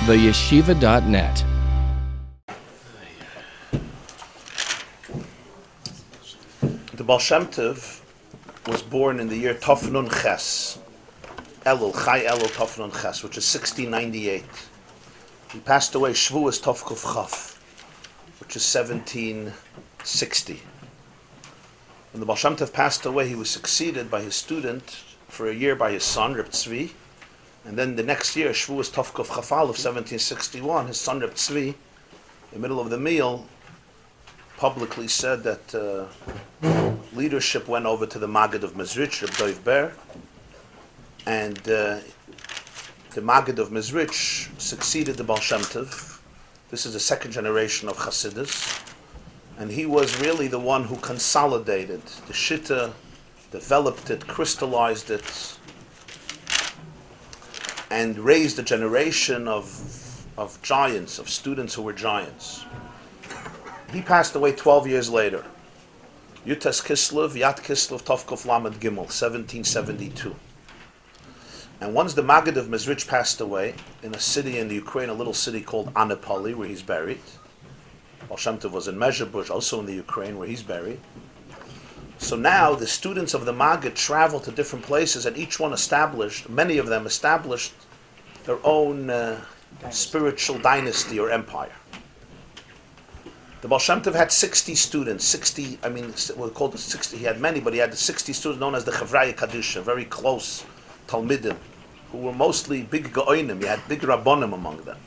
theyeshiva.net. The Baal Shem Tov was born in the year Tov Nun Ches, Elul, Chai Elul Tov Nun Ches, which is 1698. He passed away Shvuas Tov Kuf Chaf, which is 1760. When the Baal Shem Tov passed away, he was succeeded by his student for a year by his son, Reb Tzvi, and then the next year, Shvuas Tov Kuf Chafal of 1761, his son Reb Tzvi, in the middle of the meal, publicly said that leadership went over to the Maggid of Mezrich, Reb Dov Ber, and the Maggid of Mezrich succeeded the Baal Shem Tov. This is the second generation of Chassidus, and he was really the one who consolidated the Shitta, developed it, crystallized it, and raised a generation of giants, of students who were giants. He passed away 12 years later. Yutas Kislev, Yat Kislev, Tovkov Lamed Gimel, 1772. And once the Maggid of Mezrich passed away, in a city in the Ukraine, a little city called Anapoli, where he's buried. Baal Shem Tov was in Mezhebush, also in the Ukraine, where he's buried. So now the students of the Maggid traveled to different places, and each one established, many of them established their own spiritual dynasty or empire. The Baal Shem Tov had 60 students, we called it 60, he had many, but he had the 60 students known as the Chavraya Kadisha, very close Talmidim, who were mostly big Gaoinim, he had big Rabbonim among them.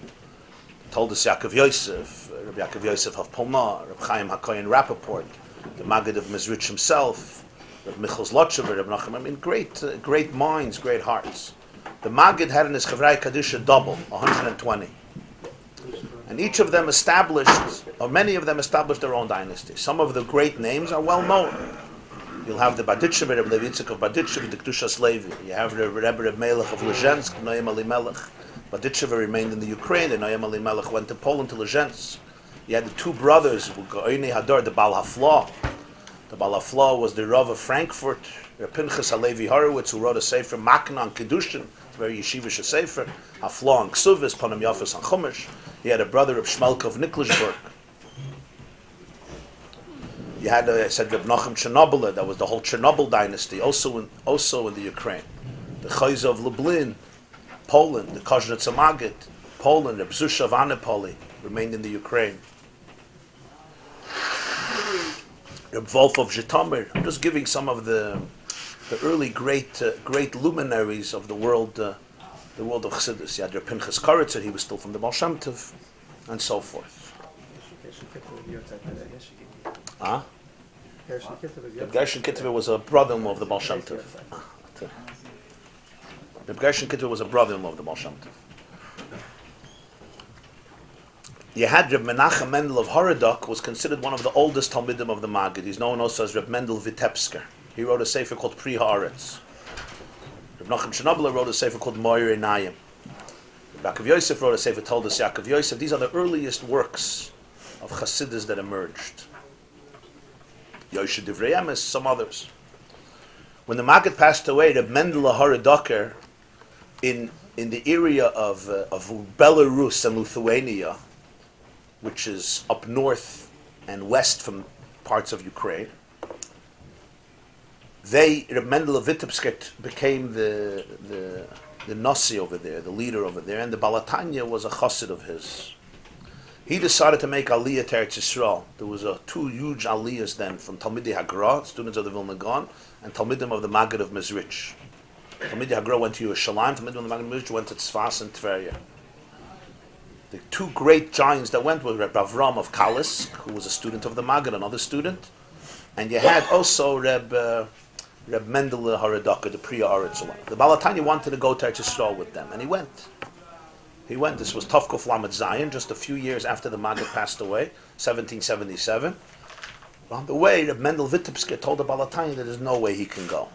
Told us Yaakov Yosef, Rabbi Yaakov Yosef of Polma, Rabbi Chaim HaKoyen Rappaport, the Maggid of Mezrich himself, Rabbi Michal Zlotchever, Rabbi Nachman, great minds, great hearts. The Maggid had in his Chavraya Kadisha double, 120. And each of them established, or many of them established their own dynasty. Some of the great names are well known. You'll have the Baditchev, Rebbe Levitzik of Baditchev, the Kedushas Levi. You have the Rebbe Melech of Lezhensk, Noam Elimelech. Baditchev remained in the Ukraine, and Noam Elimelech went to Poland to Lezhensk. You had the two brothers, Adar, the Baal Haflah. The Baal Haflah was the Rav of Frankfurt, Pinchas Halevi Horowitz, who wrote a sefer, Makna on Kedushin, very yeshivish sefer, Haflah on Ksuvis, Panam Yafis on Chumash. He had a brother of Shmelka of Niklisburg. You had, I said, Reb Nachum Chernobyl, that was the whole Chernobyl dynasty, also in the Ukraine. The Chayza of Lublin, Poland, the Kozhnitz Maggid, Poland, Reb Zusha of Anapoli, remained in the Ukraine. Reb Wolf of Zhitomir. I'm just giving some of the early great luminaries of the world of Chassidus. You had Reb Pinchas Koritzer, he was still from the Baal Shem Tov, and so forth. Reb Gershon Kittever was a brother-in-law of the Baal Shem Tov. Reb Gershon Kittever was a brother-in-law of the Baal Shem Tov. You had Reb Menachem Mendel of Horodok, was considered one of the oldest Talmidim of the Maggid. He's known also as Reb Mendel Vitebsker. He wrote a sefer called Pri Haaretz. Reb Nachum Chernobyl wrote a sefer called Moir Einayim. Yaakov Yosef wrote a sefer, told us Yaakov Yosef. These are the earliest works of Chassidus that emerged. Yoshe Divrei Emes, some others. When the Maggid passed away, Reb Mendel Horodoker, in the area of Belarus and Lithuania, which is up north and west from parts of Ukraine, Reb Mendel of Vitebsk became the Nasi over there, the leader over there, and the Balatanya was a chassid of his. He decided to make Aliyah to Eretz Yisrael. There was two huge Aliyahs then from Talmidei Hagra, students of the Vilna Gaon, and Talmidim of the Maggid of Mezrich. Talmidei Hagra went to Yerushalayim, Talmidim of the Maggid of Mezrich went to Tzfas and Tveria. The two great giants that went were Reb Avram of Kalis, who was a student of the Maggid, another student, and you had also Reb Mendel Horodoker, the Priya Aretz. The Balatanya wanted to go to Eretz Yisrael with them, and he went. This was Tovkuf Lamed Zayin, just a few years after the Maggid passed away, 1777. On the way, Reb Mendel Vitebsk told the Balatanya that there's no way he can go,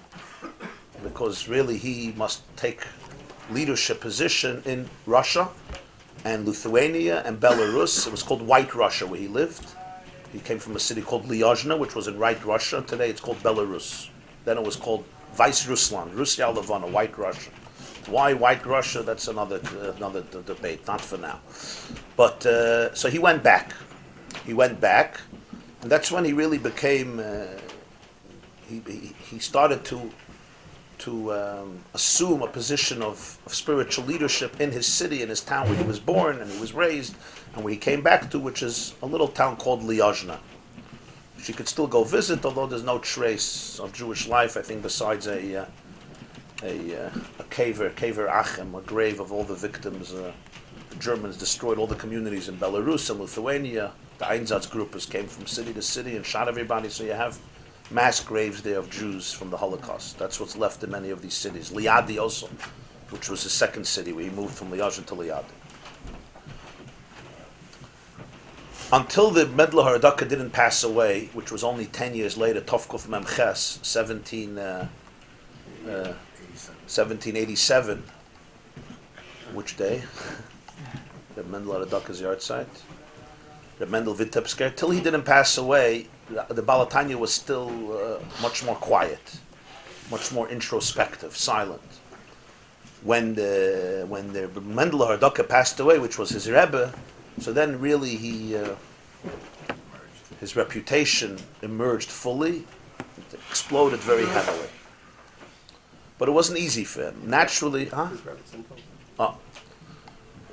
because really he must take leadership position in Russia and Lithuania and Belarus. It was called White Russia where he lived. He came from a city called Lyozhna, which was in White Russia. Today it's called Belarus. Then it was called Vice Ruslan, Russia Levana, White Russia. Why White Russia? That's another debate, not for now. But so he went back. He went back, and that's when he really became. He started to assume a position of spiritual leadership in his city, in his town where he was born and he was raised, and where he came back to, which is a little town called Liozna. She could still go visit, although there's no trace of Jewish life, I think, besides a kever Achem, a grave of all the victims. The Germans destroyed all the communities in Belarus and Lithuania. The Einsatz groupers came from city to city and shot everybody, so you have mass graves there of Jews from the Holocaust. That's what's left in many of these cities. Liadi also, which was the second city where he moved from Liozna to Liadi. Until the Medla Haradaka didn't pass away, which was only 10 years later, Tovkuf Memches, 1787. Which day? The Medla Haradaka's yard site. The Mendel Vitebsker. Till he didn't pass away, the Balatanya was still much more quiet, much more introspective, silent. When the Mendel Haradaka passed away, which was his Rebbe, so then really his reputation emerged fully. It exploded very heavily. But it wasn't easy for him. Naturally,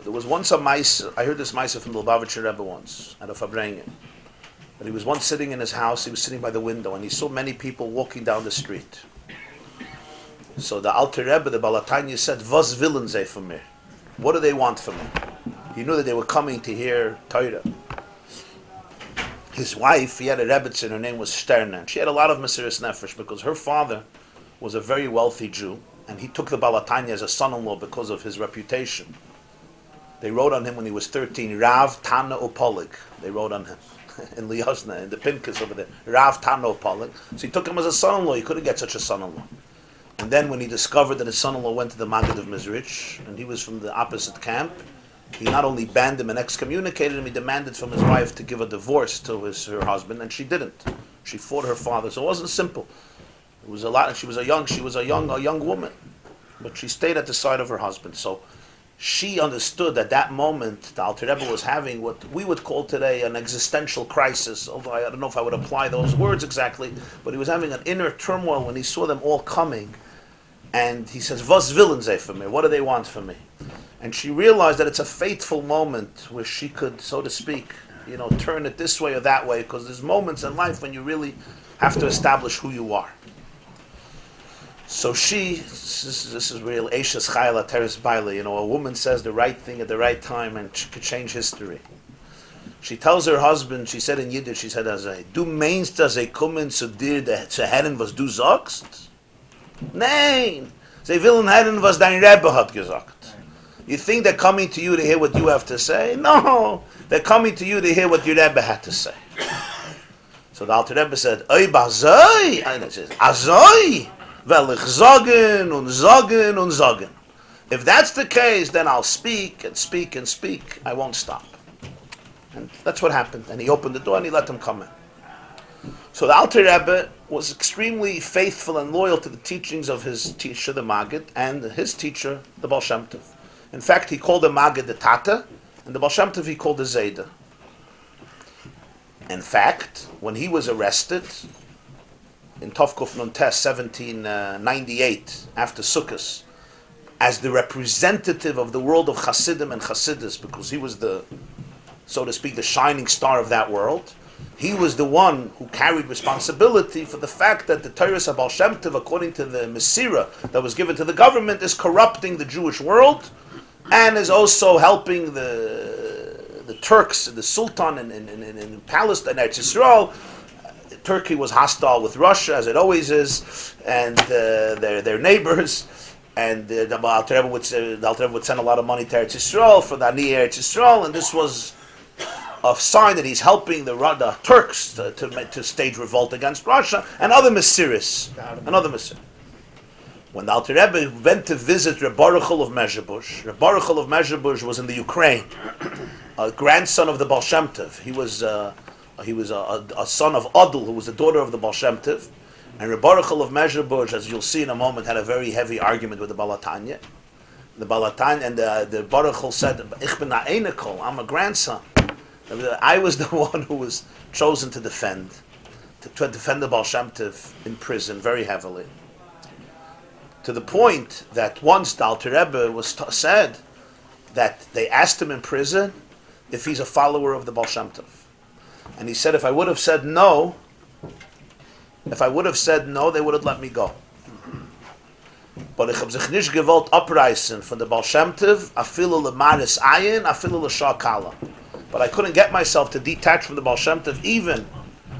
there was once a mice. I heard this mice from the Lubavitcher Rebbe once at a Fabrengen. But he was once sitting in his house. He was sitting by the window, and he saw many people walking down the street. So the Alter Rebbe, the Balatanya, said, "Was willen sie von mir? What do they want from me?" He knew that they were coming to hear Torah. His wife, he had a Rebbetzin, her name was Sterna, and she had a lot of Mesiris Nefesh because her father was a very wealthy Jew, and he took the Balatanya as a son-in-law because of his reputation. They wrote on him when he was 13, Rav Tana Opolig. They wrote on him in Liozna, in the Pinkas over there, Rav Tana Opolig. So he took him as a son-in-law. He couldn't get such a son-in-law. And then when he discovered that his son-in-law went to the Maggid of Mizrich, and he was from the opposite camp, he not only banned him and excommunicated him, he demanded from his wife to give a divorce to her husband, and she didn't. She fought her father. So it wasn't simple. It was a lot. She was a young woman, but she stayed at the side of her husband. So she understood at that moment the Alter Rebbe was having what we would call today an existential crisis, although I don't know if I would apply those words exactly, but he was having an inner turmoil when he saw them all coming. And he says, "Was willen sie von mir? What do they want from me?" And she realized that it's a fateful moment where she could, so to speak, turn it this way or that way, because there's moments in life when you really have to establish who you are. So this is real Eishes Chayla Teres Baile, a woman says the right thing at the right time and could change history. She tells her husband, she said in Yiddish, she said, "Du meinst, dass sie kommen zu dir zu hören, was du sagst? Nein, sie willen hören, was dein Rebbe hat gesagt. You think they're coming to you to hear what you have to say? No, they're coming to you to hear what your Rebbe had to say." So the Alter Rebbe said, "Oi bazoi," and it says, "Azoi, weil ich sagen und sagen und sagen." If that's the case, then I'll speak and speak and speak. I won't stop. And that's what happened. And he opened the door and he let them come in. So the Alter Rebbe was extremely faithful and loyal to the teachings of his teacher, the Maggid, and his teacher, the Baal Shem Tov. In fact, he called the Maggid the Tata, and the Baal Shem Tov he called the Zayda. In fact, when he was arrested in Tovkuf Nun Tes, 1798, after Sukkot, as the representative of the world of Chassidim and Chassidus, because he was the, so to speak, the shining star of that world, he was the one who carried responsibility for the fact that the Torah of Baal Shem Tov, according to the Mesira that was given to the government, is corrupting the Jewish world and is also helping the Turks, the Sultan in Palestine, Eretz Yisrael. Turkey was hostile with Russia, as it always is, and their neighbors. And the Alter Rebbe would send a lot of money to Eretz Yisrael for the Ani Eretz Yisrael, and this was a sign that he's helping the Turks to stage revolt against Russia and other Mesiris. When the Alter Rebbe went to visit Reb Baruchel of Mezhebush, Reb Baruchel of Mezhebush was in the Ukraine, a grandson of the Baal Shem Tov. He was a son of Adar, who was the daughter of the Baal Shem Tov. And Reb Baruchel of Mezhebush, as you'll see in a moment, had a very heavy argument with the Balatanya. The Balatan and the Baruch Hu said, "Ich bin ha'enikol, I'm a grandson." I was the one who was chosen to defend the Baal Shem Tov in prison very heavily. To the point that once the Alter Rebbe was said that they asked him in prison if he's a follower of the Baal Shem Tov. And he said, if I would have said no, they would have let me go. But ich hab sich nicht gewollt abreißen von der Baal Shem Tov, afilu lemaris ayin, afilu l'shah kala. But I couldn't get myself to detach from the Baal Shem Tov, even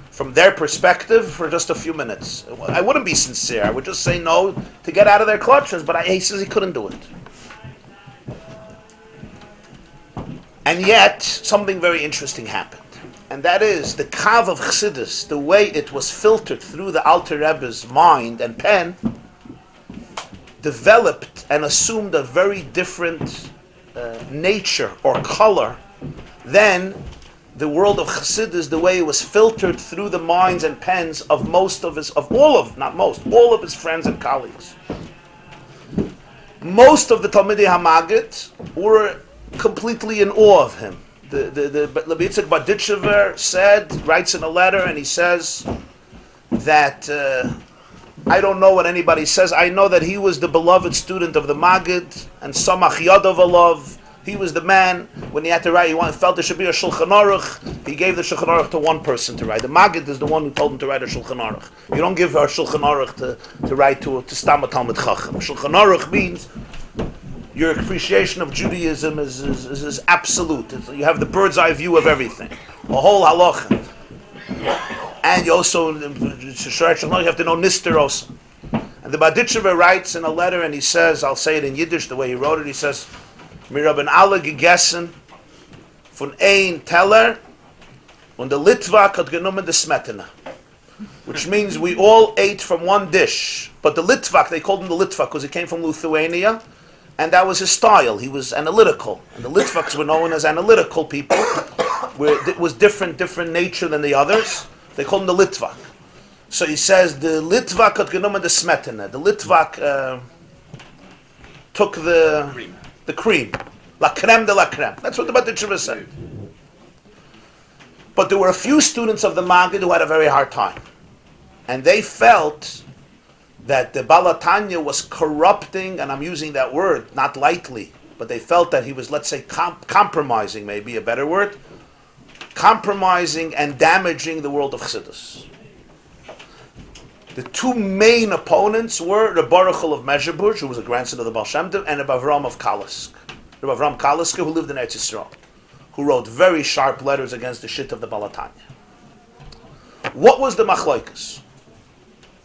from their perspective, for just a few minutes. I wouldn't be sincere. I would just say no to get out of their clutches, but he says he couldn't do it. And yet, something very interesting happened. And that is, the kav of Chassidus, the way it was filtered through the Alter Rebbe's mind and pen, developed and assumed a very different nature or color than the world of Chassidus, the way it was filtered through the minds and pens of all of his friends and colleagues. Most of the Talmidei HaMaggid were completely in awe of him. The Rabbi YY Jacobson writes in a letter, and he says that I don't know what anybody says. I know that he was the beloved student of the Maggid, and Samach Yadav Alav. He was the man, when he had to write, felt there should be a Shulchan Aruch. He gave the Shulchan Aruch to one person to write. The Maggid is the one who told him to write a Shulchan Aruch. You don't give a Shulchan Aruch to write to Stam Talmid Chacham. Shulchan Aruch means your appreciation of Judaism is absolute. You have the bird's eye view of everything. A whole halacha. And you also, you have to know Nister also. And the Baditchever writes in a letter, and he says, I'll say it in Yiddish the way he wrote it, he says, Wir haben alle gegessen von ein Teller und der Litvak hat genommen the Smetana. Which means we all ate from one dish. But the Litvak, they called him the Litvak because he came from Lithuania, and that was his style. He was analytical. And the Litvaks were known as analytical people. It was different nature than the others. They called him the Litvak. So he says, the Litvak hat genommen the Smetana. The Litvak took the cream. La creme de la creme. That's what the Baditchever said. But there were a few students of the Maggid who had a very hard time. And they felt that the Balatanya was corrupting, and I'm using that word not lightly, but they felt that he was, let's say, compromising, maybe a better word, compromising and damaging the world of Chassidus. The two main opponents were the Baruch Hu of Mezhebush, who was a grandson of the Baal Shem Tov, and Rebbe Avram of Kalisk. Rebbe Avram Kalisk, who lived in Eretz Yisrael, who wrote very sharp letters against the shit of the Balatanya. What was the machlokes?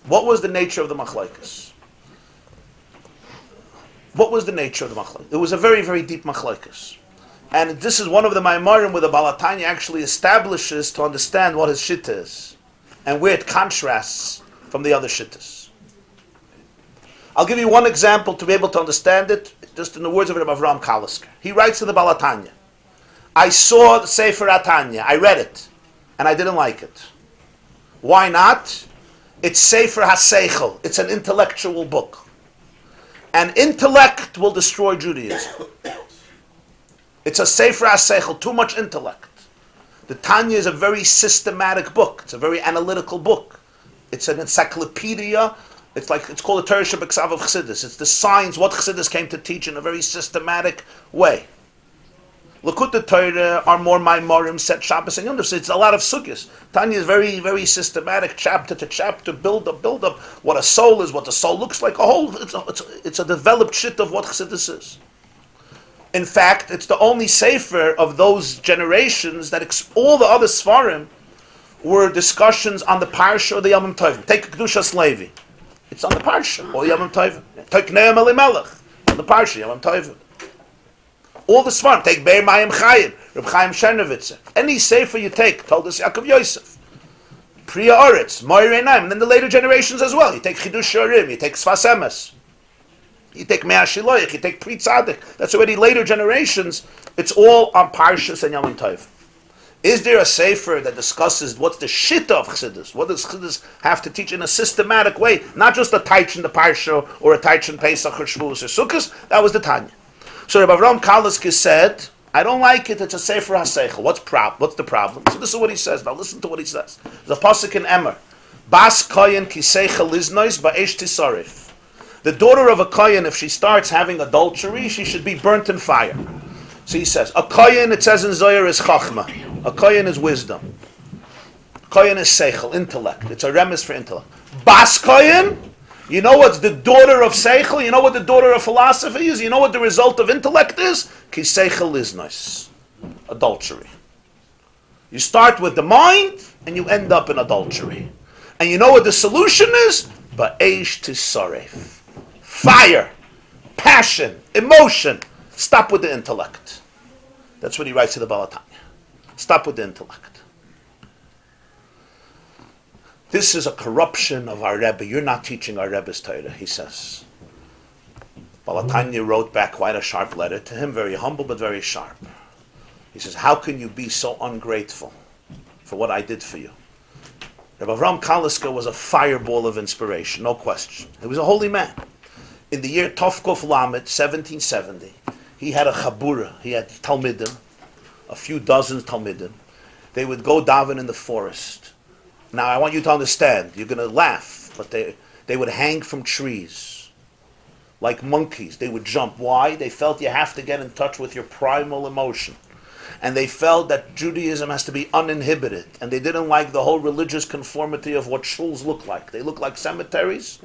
What was the nature of the machlokes? What was the nature of the machlokes? It was a very, very deep machlokes. And this is one of the Maimarim where the Balatanya actually establishes to understand what his shit is and where it contrasts from the other shittas. I'll give you one example to be able to understand it, just in the words of Rebbe Avram Kalisker. He writes in the Balatanya, I saw the Sefer Atanya, I read it, and I didn't like it. Why not? It's Sefer HaSeichel, it's an intellectual book. And intellect will destroy Judaism. It's a Sefer HaSeichel, too much intellect. The Tanya is a very systematic book, it's a very analytical book. It's an encyclopedia. It's called the Torah Shebeksav of Chassidus. It's the science, what Chassidus came to teach in a very systematic way. Likkutei Torah are more Maimarim, set Shabbos and Yom Tov. It's a lot of sugyas. Tanya is very, very systematic, chapter to chapter, build up what a soul is, what the soul looks like. It's a developed shit of what Chassidus is. In fact, it's the only sefer of those generations that all the other Sfarim were discussions on the Parsha or the Yom Tov. Take Kedushas Levi. It's on the Parsha or Yom Tov. Take Ne'em Elimelech on the Parsha, Yom Tov. All the Sfarim. Take Be'er Mayim Chaim, Reb Chaim Chernovitzer. Any sefer you take, told us Yaakov Yosef. Priya Oretz, Moirei Naim, and then the later generations as well. You take Chidush Shorim, you take Sfas Emes, you take Mea Shiloach, you take Pri Tzadik. That's already later generations. It's all on Parshas and Yom Tov. Is there a sefer that discusses what's the shit of Chassidus? What does Chassidus have to teach in a systematic way? Not just a taich in the Parsha or a taich in Pesach or Shavuos or Sukkot. That was the Tanya. So Rabbi Avram Kalisker said, I don't like it, it's a Sefer HaSeichel. What's the problem? So this is what he says. Now listen to what he says. There's a pasuk in Emor. Bas koyen ki seichel liznois ba'esh tisarif. The daughter of a kohen, if she starts having adultery, she should be burnt in fire. So he says, a kohen, it says in Zohar, is chachma. A kohen is wisdom. Kohen is seichel, intellect. It's a remes for intellect. Bas kohen, you know what's the daughter of seichel? You know what the daughter of philosophy is? You know what the result of intellect is? Ki seichel liznois. Adultery. You start with the mind, and you end up in adultery. And you know what the solution is? Ba'esh tisaref. Fire, passion, emotion. Stop with the intellect. That's what he writes to the Baal Tanya. Stop with the intellect. This is a corruption of our Rebbe. You're not teaching our Rebbe's Torah, he says. Baal Tanya wrote back quite a sharp letter to him, very humble but very sharp. He says, how can you be so ungrateful for what I did for you? Rabbi Avram Kalisker was a fireball of inspiration, no question. He was a holy man. In the year Tovkov Lamed, 1770, he had a chabura. He had Talmidim, a few dozen Talmidim. They would go daven in the forest. Now, I want you to understand, you're going to laugh, but they would hang from trees. Like monkeys, they would jump. Why? They felt you have to get in touch with your primal emotion. And they felt that Judaism has to be uninhibited. And they didn't like the whole religious conformity of what shuls look like. They look like cemeteries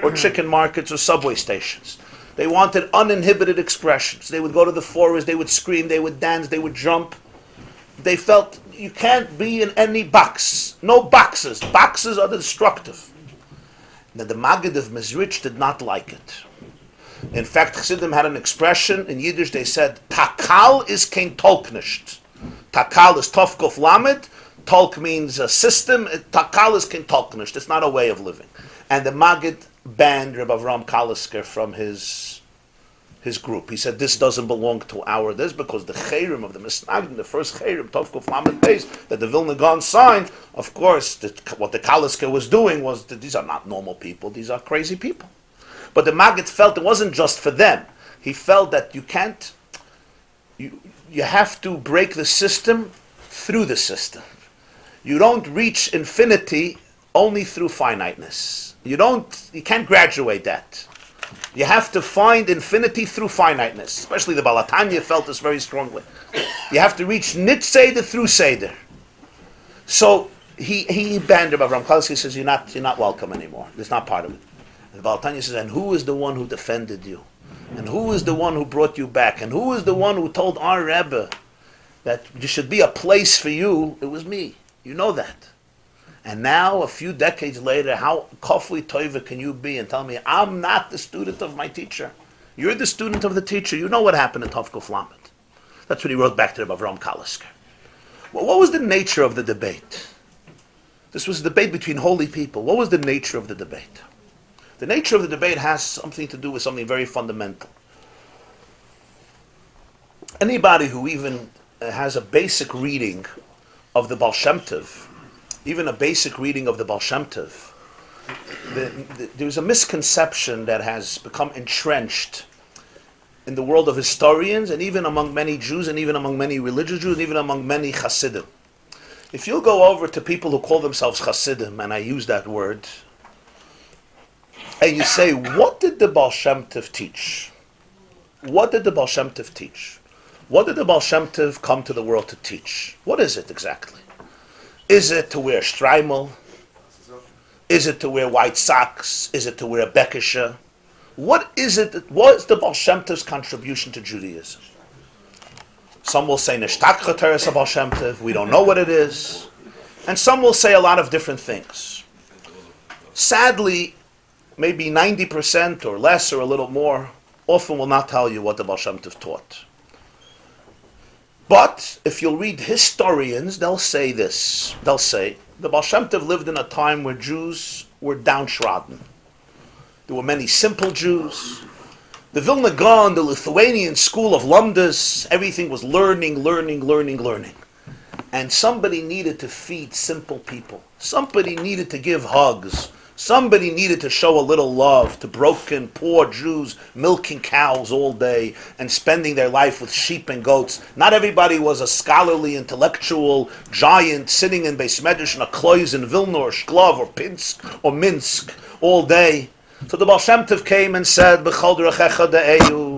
or chicken markets or subway stations. They wanted uninhibited expressions. They would go to the forest, they would scream, they would dance, they would jump. They felt you can't be in any box. No boxes. Boxes are destructive. Now the Maggid of Mezrich did not like it. In fact, Chassidim had an expression, in Yiddish they said, Takal is kein Tolk nisht. Takal is Tovkov Lamed, Tolk means a system, Takal is kein Tolk nisht. It's not a way of living. And the Maggid banned Rebbe Avram Kalisker from his group. He said, this doesn't belong to our this, because the Chayrim of the Misnagdim, the first Chayrim, Tovkov Lamed Beis, that the Vilna Gaon signed, of course, what the Kalisker was doing was that these are not normal people, these are crazy people. But the Maggid felt it wasn't just for them. He felt that you can't, you have to break the system through the system. You don't reach infinity only through finiteness. You can't graduate that. You have to find infinity through finiteness. Especially the Baal Tanya felt this very strongly. You have to reach Nit Seder through Seder. So he banned Rebbe Avram Kalisker. He says, you're not welcome anymore. It's not part of it. And Baal Tanya says, and who is the one who defended you? And who is the one who brought you back? And who is the one who told our Rebbe that there should be a place for you? It was me. You know that. And now, a few decades later, how kofli toiva can you be and tell me, I'm not the student of my teacher. You're the student of the teacher. You know what happened in Tovkov Lamed. That's what he wrote back to Rebbe Avram Kalisker. Well, what was the nature of the debate? This was a debate between holy people. What was the nature of the debate? The nature of the debate has something to do with something very fundamental. Anybody who even has a basic reading of the Baal Shem Tov, even a basic reading of the Baal Shem Tov, there's a misconception that has become entrenched in the world of historians, and even among many Jews, and even among many religious Jews, and even among many Chassidim. If you'll go over to people who call themselves Chassidim, and I use that word, and you say, what did the Baal Shem Tov teach? What did the Baal Shem Tov teach? What did the Baal Shem Tov come to the world to teach? What is it exactly? Is it to wear streimel? Is it to wear white socks? Is it to wear a bekisha? What is it? What is the Baal Shem Tov's contribution to Judaism? Some will say Nishtak Chateres Baal Shem Tov. We don't know what it is. And some will say a lot of different things. Sadly, maybe 90% or less or a little more often will not tell you what the Baal Shem Tov taught. But if you'll read historians, they'll say this. They'll say, the Baal Shem Tov lived in a time where Jews were downtrodden. There were many simple Jews. The Vilna Gaon, the Lithuanian school of Lumdas, everything was learning. And somebody needed to feed simple people. Somebody needed to give hugs. Somebody needed to show a little love to broken, poor Jews milking cows all day and spending their life with sheep and goats. Not everybody was a scholarly, intellectual giant sitting in Beis Medrash in a klois in Vilna or Shklov or Pinsk or Minsk all day. So the Baal Shem Tov came and said, "B'chol derechecha de'eyu."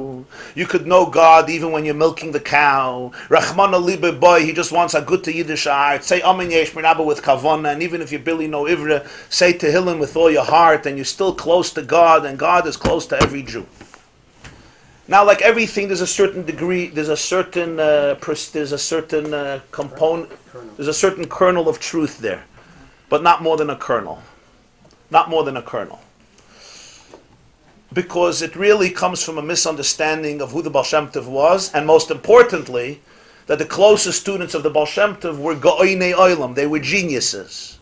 You could know God even when you're milking the cow. Rachmana libe boy, he just wants a good to Yiddish heart. Say Amen Yesh Mirabba with Kavana, and even if you barely know Ivra, say Tehillim with all your heart, and you're still close to God, and God is close to every Jew. Now, like everything, there's a certain degree, there's a certain component, there's a certain kernel of truth there, but not more than a kernel. Not more than a kernel. Because it really comes from a misunderstanding of who the Baal Shem Tov was, and most importantly, that the closest students of the Baal Shem Tov were Go'inei Olam, they were geniuses.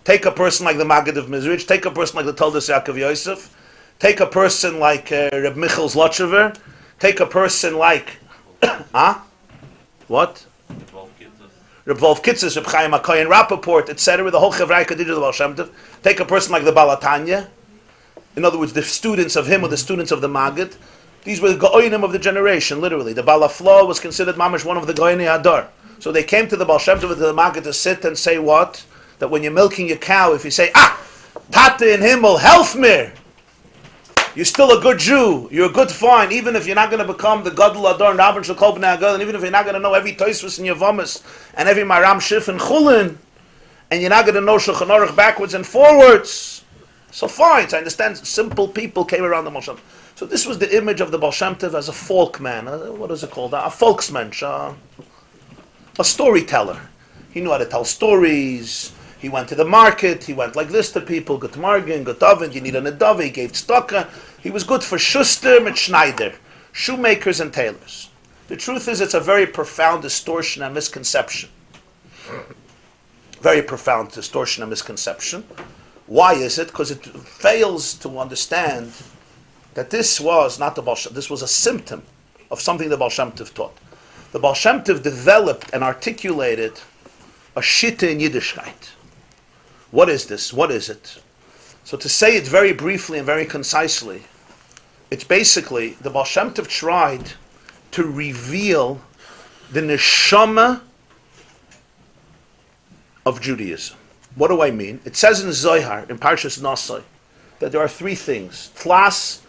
Take a person like the Maggid of Mizrich, take a person like the Toldos Yaakov Yosef, take a person like Reb Michal Zlotchever, take a person like, what? Reb Wolf Kitzes, Reb Chaim HaKoyen Rappaport, etc., the whole Chevrai Kaddish of the Baal Shem Tov. Take a person like the Balatanya. In other words, the students of him or the students of the Maggid. These were the Go'onim of the generation, literally. The Balaflo was considered mamish one of the Go'onei Adar. So they came to the Baal Shem Tov and to the Maggid to sit and say what? That when you're milking your cow, if you say, Tate in Himmel, help me! You're still a good Jew. You're a good fine. Even if you're not going to become the Gadol Adar and Rabban Shekol B'nai Agad, and even if you're not going to know every Tosfos in Yevamos and every Maram Shif and Chulin, and you're not going to know Shulchan Aruch backwards and forwards, so fine, so I understand simple people came around the Baal Shem Tov. So this was the image of the Baal Shem Tov as a folk man. What is it called? A folksmensch, a storyteller. He knew how to tell stories. He went to the market. He went like this to people. Gut Morgen, Gut Abend, you need a nedava. He gave tzedakah. He was good for Schuster mit Schneider, shoemakers and tailors. The truth is, it's a very profound distortion and misconception. Very profound distortion and misconception. Why is it? Because it fails to understand that this was not the Baal Shem Tov. This was a symptom of something the Baal Shem Tov taught. The Baal Shem Tov developed and articulated a shitta in Yiddishkeit. What is this? What is it? So to say it very briefly and very concisely, it's basically the Baal Shem Tov tried to reveal the neshama of Judaism. What do I mean? It says in Zohar, in Parshas Nosai, that there are three things. Tlas,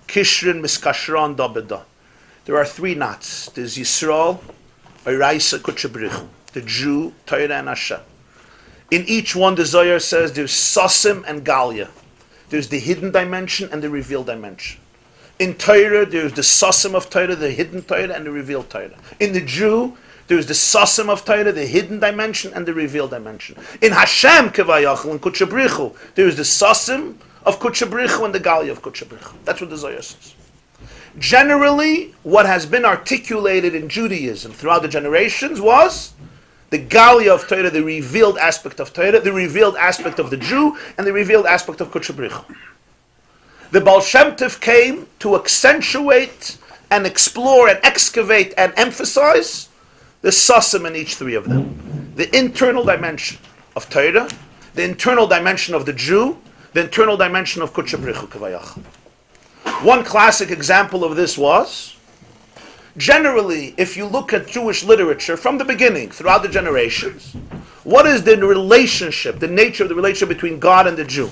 Kishrin, Miskashran, Dabeda. There are three knots. There's Yisrael, Oraisa, Kutchabrichu. The Jew, Torah, and Hashem. In each one, the Zohar says there's Sasim and Galia. There's the hidden dimension and the revealed dimension. In Torah, there's the Sasim of Torah, the hidden Torah, and the revealed Torah. In the Jew, there's the Sasim of Torah, the hidden dimension, and the revealed dimension. In Hashem, Kevayachal, and Kutchabrichu, there's the Sasim of Kutchabrichu and the Galia of Kutchabrichu. That's what the Zohar says. Generally, what has been articulated in Judaism throughout the generations was the Galia of Torah, the revealed aspect of Torah, the revealed aspect of the Jew, and the revealed aspect of Kutchabrichu. The Baal Shem Tov came to accentuate and explore and excavate and emphasize the sasim in each three of them. The internal dimension of Torah, the internal dimension of the Jew, the internal dimension of Kutchabrichu Kavayach. One classic example of this was, generally, if you look at Jewish literature from the beginning, throughout the generations, what is the relationship, the nature of the relationship between God and the Jew?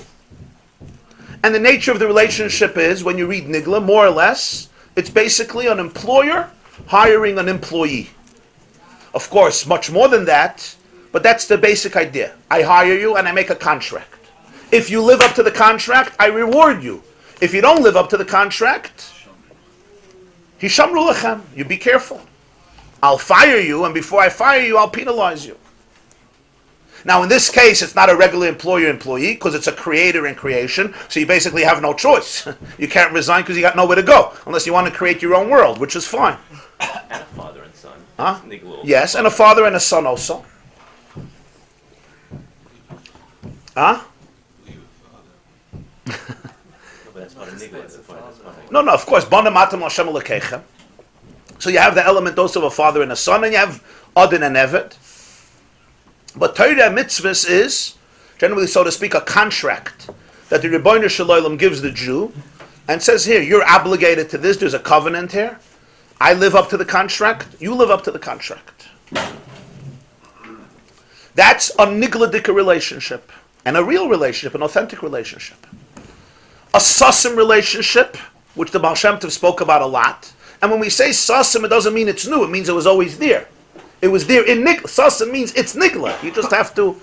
And the nature of the relationship is, when you read Nigla, more or less, it's basically an employer hiring an employee. Of course, much more than that, but that's the basic idea. I hire you and I make a contract. If you live up to the contract, I reward you. If you don't live up to the contract, Hishamru lechem, you be careful. I'll fire you, and before I fire you, I'll penalize you. Now, in this case, it's not a regular employer-employee, because it's a creator in creation, so you basically have no choice. You can't resign because you got nowhere to go, unless you want to create your own world, which is fine. And a father and son. Huh? Yes, and a father and a son also. Huh? No, of course. So you have the element also of a father and a son, and you have Adin and Evet. But Torah mitzvahs is generally, so to speak, a contract that the Rebbeinu Shalom gives the Jew and says, here, you're obligated to this, there's a covenant here. I live up to the contract, you live up to the contract. That's a nigladika relationship, and a real relationship, an authentic relationship. A sasim relationship, which the Baal Shem Tov spoke about a lot. And when we say sasim, it doesn't mean it's new, it means it was always there. It was there in nigla. Sasim means it's nigla. You just have to,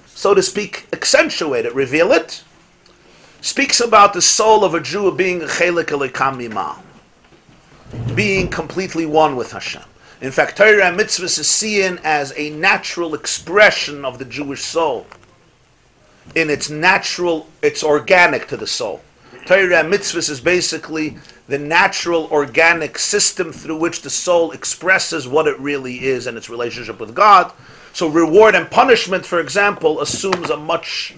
so to speak, accentuate it, reveal it. Speaks about the soul of a Jew being chelik elikam mimal, being completely one with Hashem. In fact, Torah and mitzvahs is seen as a natural expression of the Jewish soul. In its natural, it's organic to the soul. Torah and mitzvahs is basically the natural, organic system through which the soul expresses what it really is and its relationship with God. So reward and punishment, for example, assumes a much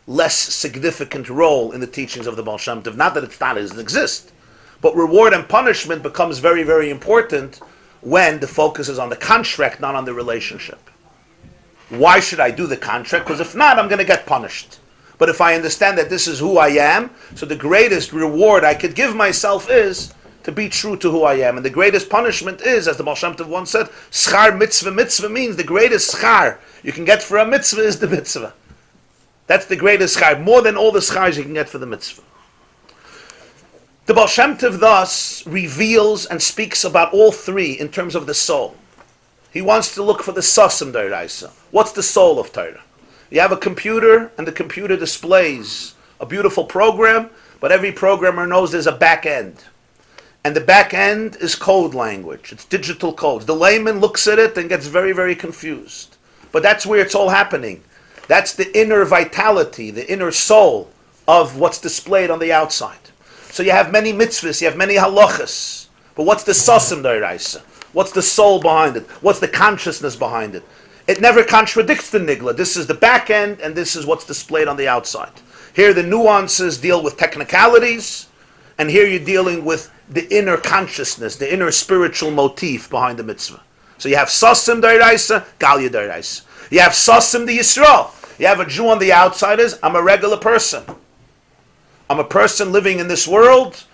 less significant role in the teachings of the Baal Shem Tov. Not that it doesn't exist, but reward and punishment becomes very, very important when the focus is on the contract, not on the relationship. Why should I do the contract? Because if not, I'm going to get punished. But if I understand that this is who I am, so the greatest reward I could give myself is to be true to who I am. And the greatest punishment is, as the Baal Shem Tov once said, schar mitzvah. Mitzvah means the greatest schar you can get for a mitzvah is the mitzvah. That's the greatest schar, more than all the schars you can get for the mitzvah. The Baal Shem Tov thus reveals and speaks about all three in terms of the soul. He wants to look for the sasim d'oraisa. What's the soul of Torah? You have a computer, and the computer displays a beautiful program, but every programmer knows there's a back end. And the back end is code language. It's digital codes. The layman looks at it and gets very, very confused. But that's where it's all happening. That's the inner vitality, the inner soul of what's displayed on the outside. So you have many mitzvahs, you have many halachas. But what's the sasim d'oraisa? What's the soul behind it? What's the consciousness behind it? It never contradicts the nigla. This is the back end, and this is what's displayed on the outside. Here the nuances deal with technicalities, and here you're dealing with the inner consciousness, the inner spiritual motif behind the mitzvah. So you have sasim d'oraisa, galya d'oraisa. You have sasim the Yisrael. You have a Jew on the outside is, I'm a regular person. I'm a person living in this world,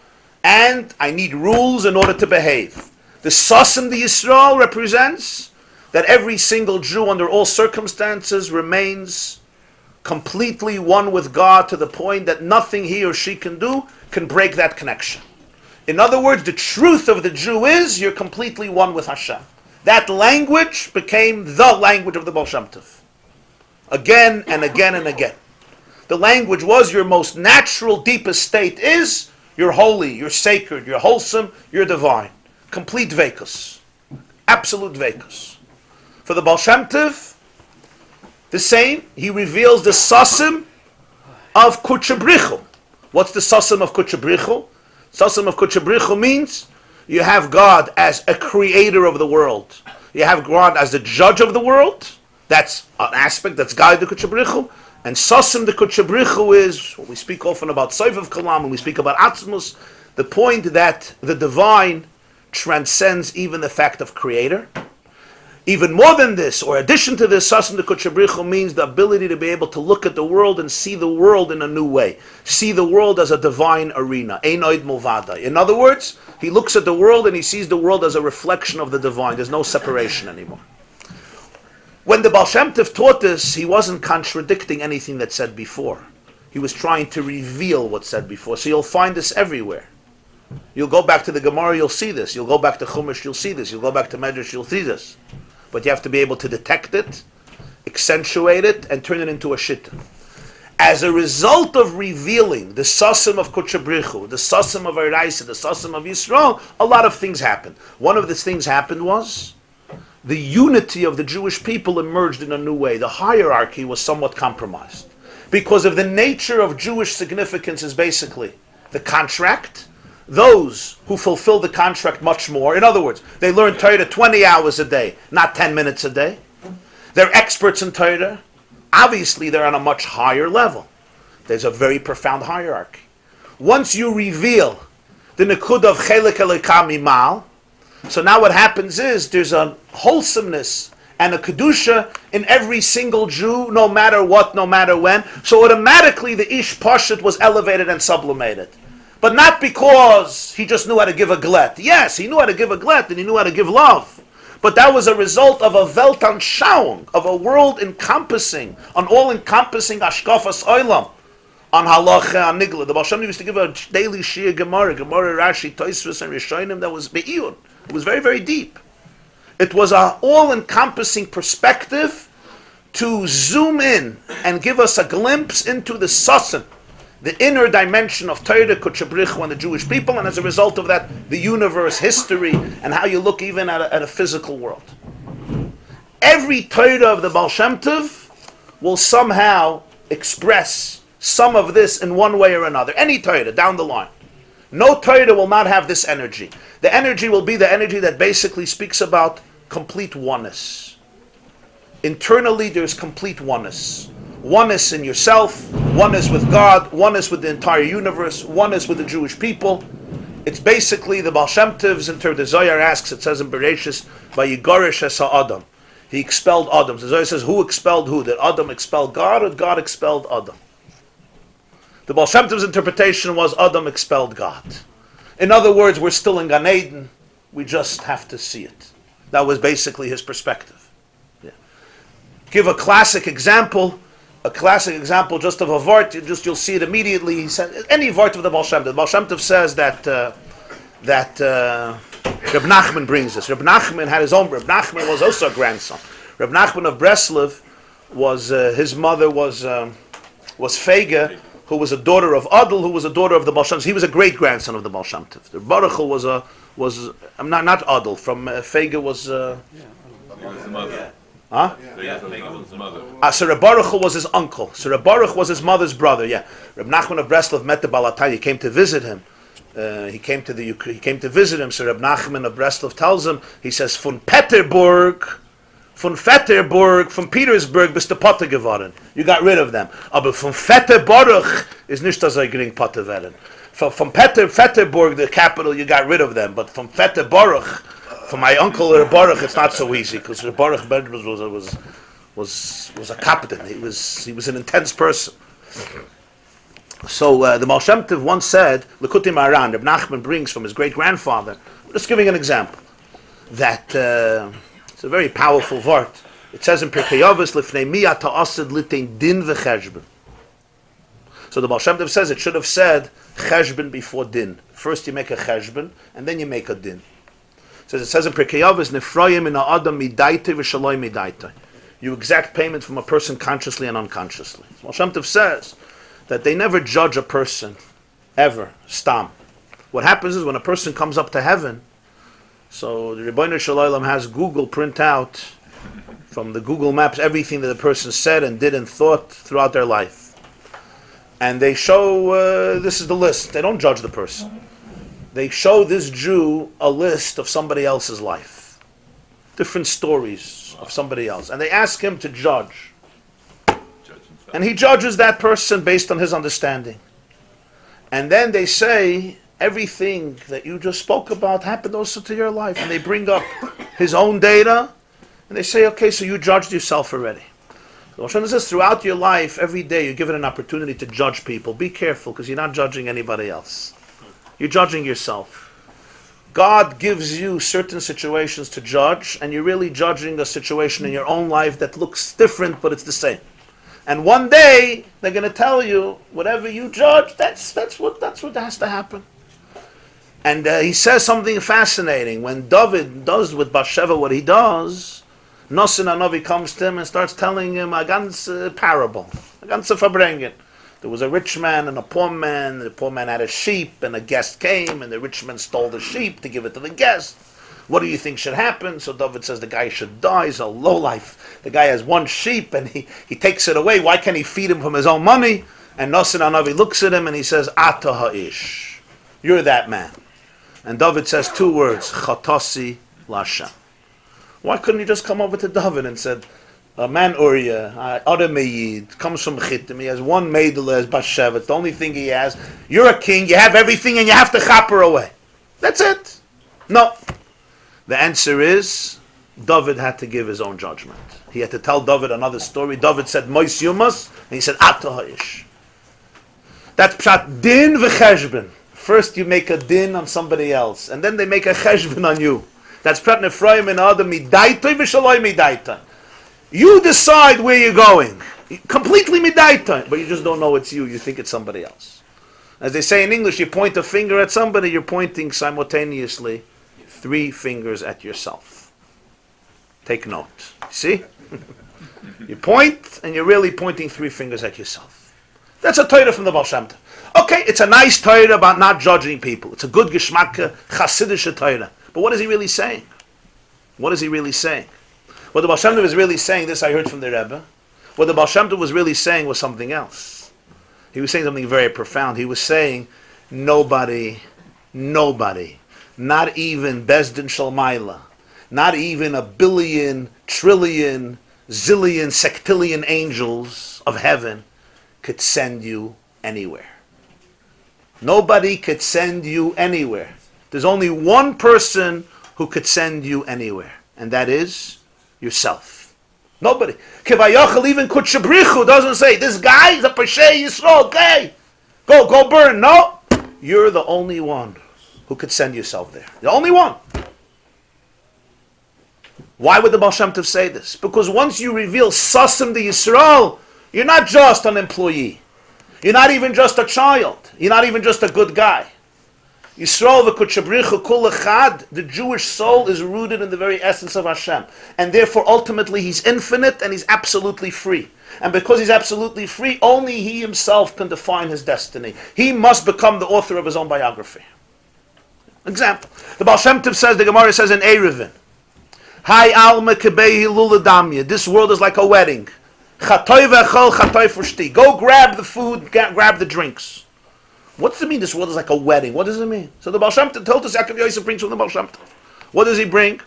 and I need rules in order to behave. The sasim the Yisrael represents that every single Jew under all circumstances remains completely one with God to the point that nothing he or she can do can break that connection. In other words, the truth of the Jew is you're completely one with Hashem. That language became the language of the Baal Shem Tov. Again and again and again. The language was your most natural, deepest state is you're holy, you're sacred, you're wholesome, you're divine. Complete vekus. Absolute vekus. For the Baal Shem Tov, the same, he reveals the sasim of Kutchabrichu. What's the sasim of Kutchabrichu? Sasim of Kutchabrichu means you have God as a creator of the world. You have God as the judge of the world. That's an aspect that's guided the Kutchabrichu. And sasim the Kutchabrichu is, what we speak often about Soif of Kalam, and we speak about Atzmus, the point that the divine transcends even the fact of creator. Even more than this, or addition to this, sasim the Kutchabrichu means the ability to be able to look at the world and see the world in a new way. See the world as a divine arena. Ein oid mulvada. In other words, he looks at the world and he sees the world as a reflection of the divine. There's no separation anymore. When the Baal Shem Tov taught this, he wasn't contradicting anything that said before. He was trying to reveal what said before. So you'll find this everywhere. You'll go back to the Gemara, you'll see this. You'll go back to Chumash, you'll see this. You'll go back to Medrash, you'll see this. But you have to be able to detect it, accentuate it, and turn it into a shitta. As a result of revealing the sasim of Kutchabrichu, the sasim of Araisa, the sasim of Yisrael, a lot of things happened. One of the things happened was the unity of the Jewish people emerged in a new way. The hierarchy was somewhat compromised. Because of the nature of Jewish significance is basically the contract. Those who fulfill the contract much more. In other words, they learn Torah 20 hours a day, not 10 minutes a day. They're experts in Torah. Obviously, they're on a much higher level. There's a very profound hierarchy. Once you reveal the Nekud of Chelik Elikam Imal, so now what happens is there's a wholesomeness and a kedusha in every single Jew, no matter what, no matter when. So automatically the ish pashut was elevated and sublimated. But not because he just knew how to give a glet. Yes, he knew how to give a glet and he knew how to give love. But that was a result of a Weltanschauung, of a world encompassing, an all-encompassing Ashkafas Olam, on halacha, on nigla. The Baal Shem Tov used to give a daily shir Gemara, Rashi, Tosfos, and Rishonim that was be'iyun. It was very, very deep. It was an all-encompassing perspective to zoom in and give us a glimpse into the sasan, the inner dimension of Torah, Kutchabrichu, and the Jewish people, and as a result of that, the universe, history, and how you look even at a physical world. Every Torah of the Baal Shem Tov will somehow express some of this in one way or another. Any Torah down the line. No Torah will not have this energy. The energy will be the energy that basically speaks about complete oneness. Internally, there's complete oneness. Oneness in yourself, oneness with God, oneness with the entire universe, oneness with the Jewish people. It's basically the Baal Shem Tov's the Zohar asks, it says in Bereshis, Vayikra esa Adam. He expelled Adam. The Zohar says, who expelled who? Did Adam expel God or God expelled Adam? The Baal Shem Tov's interpretation was Adam expelled God. In other words, we're still in Gan Eden. We just have to see it. That was basically his perspective. Yeah. Give a classic example just of a vart. You'll see it immediately. He said any vart of the Baal Shem Tov. The Baal Shem Tov says that Reb Nachman brings this. Reb Nachman had his own. Reb Nachman was also a grandson. Reb Nachman of Breslov was his mother was Fega, who was a daughter of Adar, who was a daughter of the Baal Shem Tov. He was a great grandson of the Baal Shem Tov. The Baruch was not Adar from Fega was. His mother. Huh? Yeah, Fega was his mother. So Reb Baruch was his uncle. So Reb Baruch was his mother's brother. Yeah. Reb Nachman of Breslov met the Balatay. He came to visit him. He came to visit him. So Reb Nachman of Breslov tells him. He says, "Von Petersburg, from Petersburg, bist du Potter geworden. You got rid of them. Aber von Petersburg is nicht so gering Potter werden. From Petersburg, the capital, you got rid of them. But from Petersburg, from my uncle Baruch, it's not so easy because Baruch was a captain. He was an intense person." So the Baal Shem Tov once said, Likkutei Torah, Reb Nachman brings from his great grandfather. I'm just giving an example that. It's a very powerful vart. It says in Pirkei Avos, "Lifnei mi ata asid litein din v'cheshbon." So the Baal Shem Tov says it should have said cheshbon before din. First you make a cheshbon, and then you make a din. It says in Pirkei Avos, "Nefrayim min ha'adam midaita v'shaloi midaita." You exact payment from a person consciously and unconsciously. Baal Shem Tov says that they never judge a person, ever, stam. What happens is when a person comes up to heaven, so the Rebbeinu Shalom has Google print out from the Google Maps everything that the person said and did and thought throughout their life. And they show, this is the list. They don't judge the person. They show this Jew a list of somebody else's life. Different stories of somebody else. And they ask him to judge. And he judges that person based on his understanding. And then they say, everything that you just spoke about happened also to your life. And they bring up his own data, and they say, okay, so you judged yourself already. So Hashem says, throughout your life, every day, you're given an opportunity to judge people. Be careful, because you're not judging anybody else. You're judging yourself. God gives you certain situations to judge, and you're really judging a situation in your own life that looks different, but it's the same. And one day, they're going to tell you, whatever you judge, that's what has to happen. And he says something fascinating. When David does with Bathsheba what he does, Nosson Hanavi comes to him and starts telling him a ganze parable, a ganze Verbringen. There was a rich man and a poor man. The poor man had a sheep, and a guest came, and the rich man stole the sheep to give it to the guest. What do you think should happen? So David says the guy should die. He's a lowlife. The guy has one sheep, and he takes it away. Why can't he feed him from his own money? And Nosson Hanavi looks at him, and he says, Ata ha'ish. You're that man. And David says two words, Chatasi Lashem. Why couldn't he just come over to David and said, a man Uriah, Adar Meyid, comes from Chittim, he has one maidel as Bathsheba, the only thing he has, you're a king, you have everything, and you have to chop her away. That's it. No. The answer is, David had to give his own judgment. He had to tell David another story. David said, Mois Yumas, and he said, Atahayish. That's pshat din v'cheshbon. First you make a din on somebody else, and then they make a cheshbon on you. That's pshat nefrayim and adam midaitoi v'shaloi midaitoi. You decide where you're going. Completely midaitoi, but you just don't know it's you. You think it's somebody else. As they say in English, you point a finger at somebody, you're pointing simultaneously 3 fingers at yourself. Take note. See? You point, and you're really pointing 3 fingers at yourself. That's a Torah from the Baal Shem Tov. Okay, it's a nice Torah about not judging people. It's a good Geschmack, Chassidus Torah. But what is he really saying? What is he really saying? What the Baal Shem Tov is really saying, this I heard from the Rebbe, what the Baal Shem Tov was really saying was something else. He was saying something very profound. He was saying, nobody, not even Bezdin Shalmaila, not even a billion, trillion, zillion, sectillion angels of heaven could send you anywhere. Nobody could send you anywhere. There's only one person who could send you anywhere, and that is yourself. Nobody. Kivayachal, even Kutshabrichu doesn't say, this guy is a Pashay Yisrael, okay, go burn. No, you're the only one who could send yourself there. The only one. Why would the Baal Shem Tov say this? Because once you reveal Sasim to Yisrael, you're not just an employee. You're not even just a child. You're not even just a good guy. Yisrael v'kutshabrichu kul echad, the Jewish soul is rooted in the very essence of Hashem. And therefore, ultimately, He's infinite and He's absolutely free. And because He's absolutely free, only He Himself can define His destiny. He must become the author of His own biography. Example. The Baal Shem Tov says, the Gemara says in Eruvin, Hai alma kebei luladamya. This world is like a wedding. Chatoy v'echol, chatoy fushti. Go grab the food, grab the drinks. What does it mean this world is like a wedding? What does it mean? So the Baal Shem Tov told us, Yakriv Yosef brings from the Baal Shem Tov. What does he bring?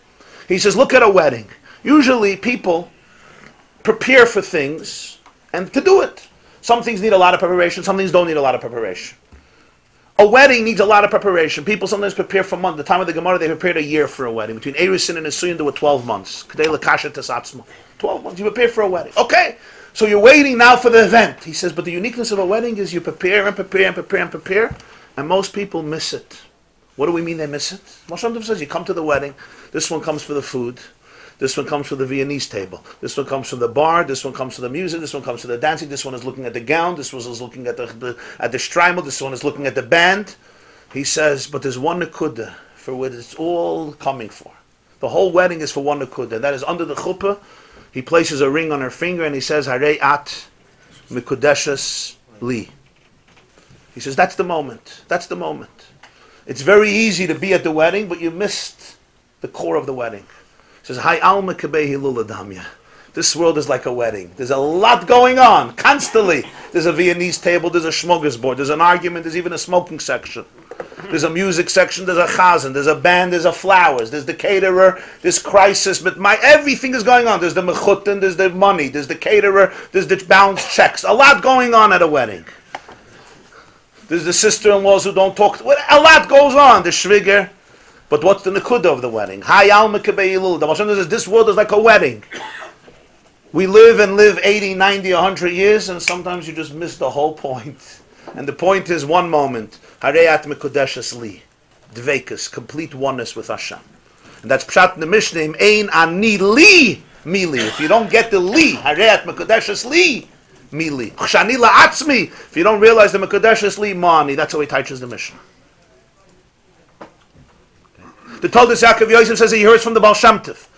He says, look at a wedding. Usually people prepare for things and to do it. Some things need a lot of preparation, some things don't need a lot of preparation. A wedding needs a lot of preparation. People sometimes prepare for months. The time of the Gemara, they prepared a year for a wedding. Between Erusin and Nisuyin, there were 12 months. 12 months. You prepare for a wedding. Okay. So you're waiting now for the event. He says, but the uniqueness of a wedding is you prepare and prepare and prepare and prepare, and most people miss it. What do we mean they miss it? Baal Shem Tov says you come to the wedding, this one comes for the food, this one comes for the Viennese table, this one comes from the bar, this one comes for the music, this one comes for the dancing, this one is looking at the gown, this one is looking at the shtreimel, this one is looking at the band. He says, but there's one nekuda for what it's all coming for. The whole wedding is for one nekuda, and that is under the chuppah. He places a ring on her finger and he says, Harei at mikudeshes li. He says, that's the moment. That's the moment. It's very easy to be at the wedding, but you missed the core of the wedding. He says, Hai alma kebehi luladamya. This world is like a wedding. There's a lot going on, constantly. There's a Viennese table, there's a smorgasbord, there's an argument, there's even a smoking section. There's a music section, there's a chazan, there's a band, there's a flowers, there's the caterer, there's crisis, but everything is going on. There's the mechutin, there's the money, there's the caterer, there's the bounced checks. A lot going on at a wedding. There's the sister-in-laws who don't talk. A lot goes on. The shviger. But what's the nekuda of the wedding? Hay alma kebeilu. The Baal Shem Tov says this world is like a wedding. We live 80, 90, 100 years, and sometimes you just miss the whole point. And the point is one moment. Hareyat mekudeshes li. Dveikus, complete oneness with Hashem. And that's pshat in the Mishnah, ein ani li mili. If you don't get the li, hareyat mekudeshes li mili. Chshani la'atzmi. If you don't realize the mekudeshes li mani, that's how he teaches the Mishnah. The Talmud Yaakov Yosef says he hears from the Baal Shem Tov.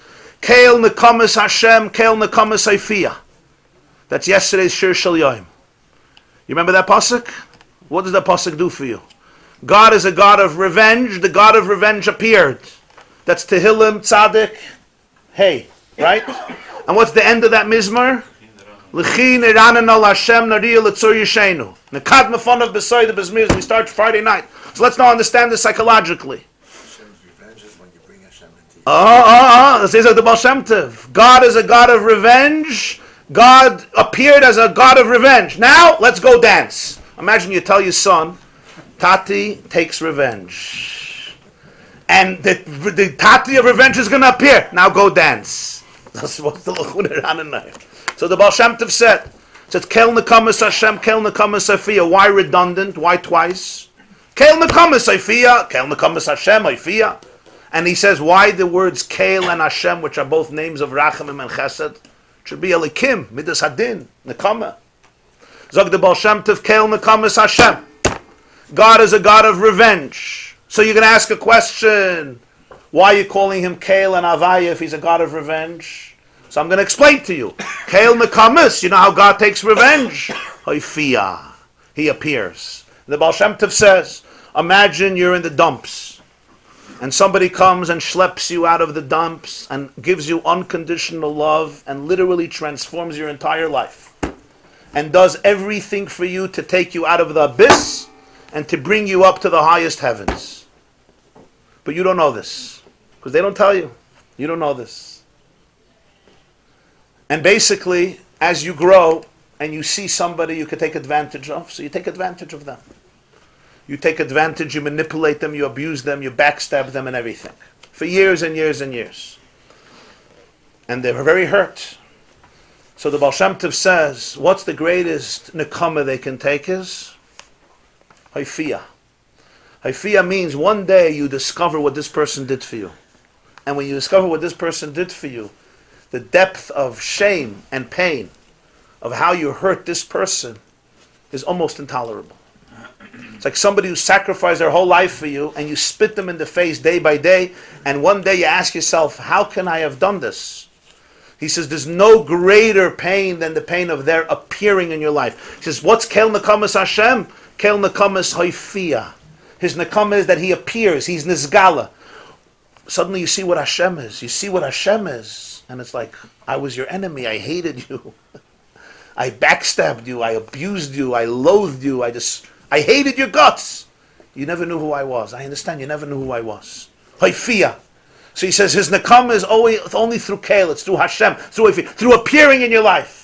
Keil nekamas Hashem, keil nekamas Haifiyah. That's yesterday's Shir Shel Yom. You remember that pasuk? What does that pasuk do for you? God is a God of revenge. The God of revenge appeared. That's Tehillim Tzaddik Hey, right? And what's the end of that mizmar? L'chi niranan al Hashem nariya l'tzur yishenu. Nekad mefanav b'soy the bezmir. We start Friday night. So let's now understand this psychologically. This is the Baal Shem Tov. God is a God of revenge. God appeared as a God of revenge. Now, let's go dance. Imagine you tell your son, Tati takes revenge. And the Tati of revenge is going to appear. Now go dance. That's what the Likkutei. So the Baal Shem Tov said, Kel Nekamas Hashem, Kel Nekamas Afiyah. Why redundant? Why twice? Kel Nekamas Afiyah, Kel Nekamas Hashem Afiyah. And he says, why the words Kel and Hashem, which are both names of Rachamim and Chesed, should be Elikim, Midas Hadin, Nekama. Zog the Baal Shem Tov, Kel Nekamas Hashem. God is a God of revenge. So you're going to ask a question. Why are you calling him Kel and Avaya if he's a God of revenge? So I'm going to explain to you. Kel Nekamas, you know how God takes revenge? Hoifiyah. He appears. The Baal Shem Tov says, imagine you're in the dumps, and somebody comes and schleps you out of the dumps and gives you unconditional love and literally transforms your entire life and does everything for you to take you out of the abyss and to bring you up to the highest heavens. But you don't know this because they don't tell you. You don't know this. And basically, as you grow and you see somebody you could take advantage of, so you take advantage of them. You take advantage, you manipulate them, you abuse them, you backstab them and everything. For years and years and years. And they're very hurt. So the Baal Shem Tov says, what's the greatest nekama they can take is? Haifiyah. Haifiyah means one day you discover what this person did for you. And when you discover what this person did for you, the depth of shame and pain of how you hurt this person is almost intolerable. It's like somebody who sacrificed their whole life for you and you spit them in the face day by day, and one day you ask yourself, how can I have done this? He says, there's no greater pain than the pain of their appearing in your life. He says, what's Kel Nekamas Hashem? Kel Nekamas Haifiyah. His Nekama is that he appears, he's Nizgala. Suddenly you see what Hashem is. You see what Hashem is. And it's like, I was your enemy, I hated you. I backstabbed you, I abused you, I loathed you, I hated your guts. You never knew who I was. I understand, you never knew who I was. Haifiyah. So he says his nekama is only through Kel, it's through Hashem, through appearing in your life.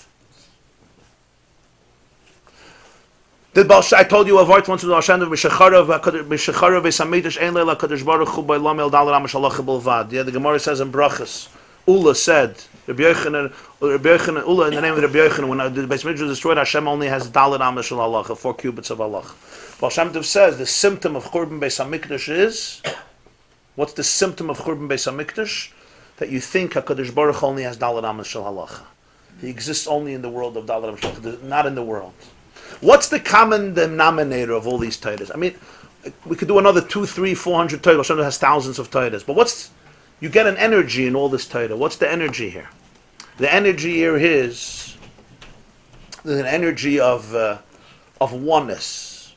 I told you a word once with Hashem of Mishacharav Besamitish Ein Leila Kadosh Baruch Hu Ba'Lam El Dalar Amashalach B'Lvad. Yeah, the Gemara says in Brachas, Ula said, Rabbi Yochanan, Ula in the name of Rabbi Yochanan, when the Beis Midrash was destroyed, Hashem only has Dalar Amashalach, 4 cubits of Allah. Baal Shem Tov says the symptom of Churban Beis Hamikdash is, what's the symptom of Churban Beis Hamikdash? That you think HaKadosh Baruch Hu only has Dalar Amashalach. He exists only in the world of Dalar Amashalach, not in the world. What's the common denominator of all these titles? I mean, we could do another 200, 300, 400 titles. Hashem has thousands of titles. But you get an energy in all this title. What's the energy here? The energy here is there's an energy of oneness,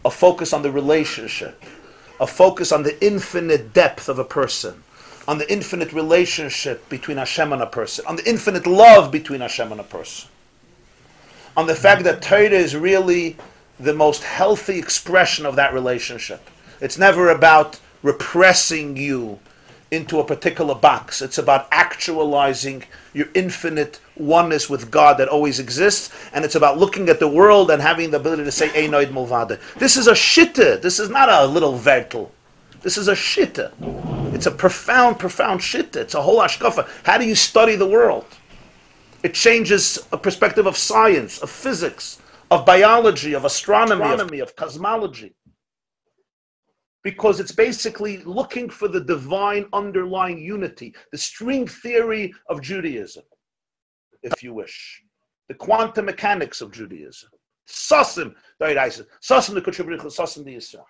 a focus on the relationship, a focus on the infinite depth of a person, on the infinite relationship between Hashem and a person, on the infinite love between Hashem and a person. On the fact that Torah is really the most healthy expression of that relationship. It's never about repressing you into a particular box. It's about actualizing your infinite oneness with God that always exists, and it's about looking at the world and having the ability to say, Einoid Mulvada. This is a shitta. This is not a little vertel. This is a shitta. It's a profound, profound shitta. It's a whole ashkafa. How do you study the world? It changes a perspective of science, of physics, of biology, of astronomy, of cosmology. Because it's basically looking for the divine underlying unity, the string theory of Judaism, if you wish. The quantum mechanics of Judaism. Sasim, Sasim the Kutshabrich, Sasim the Yisrael.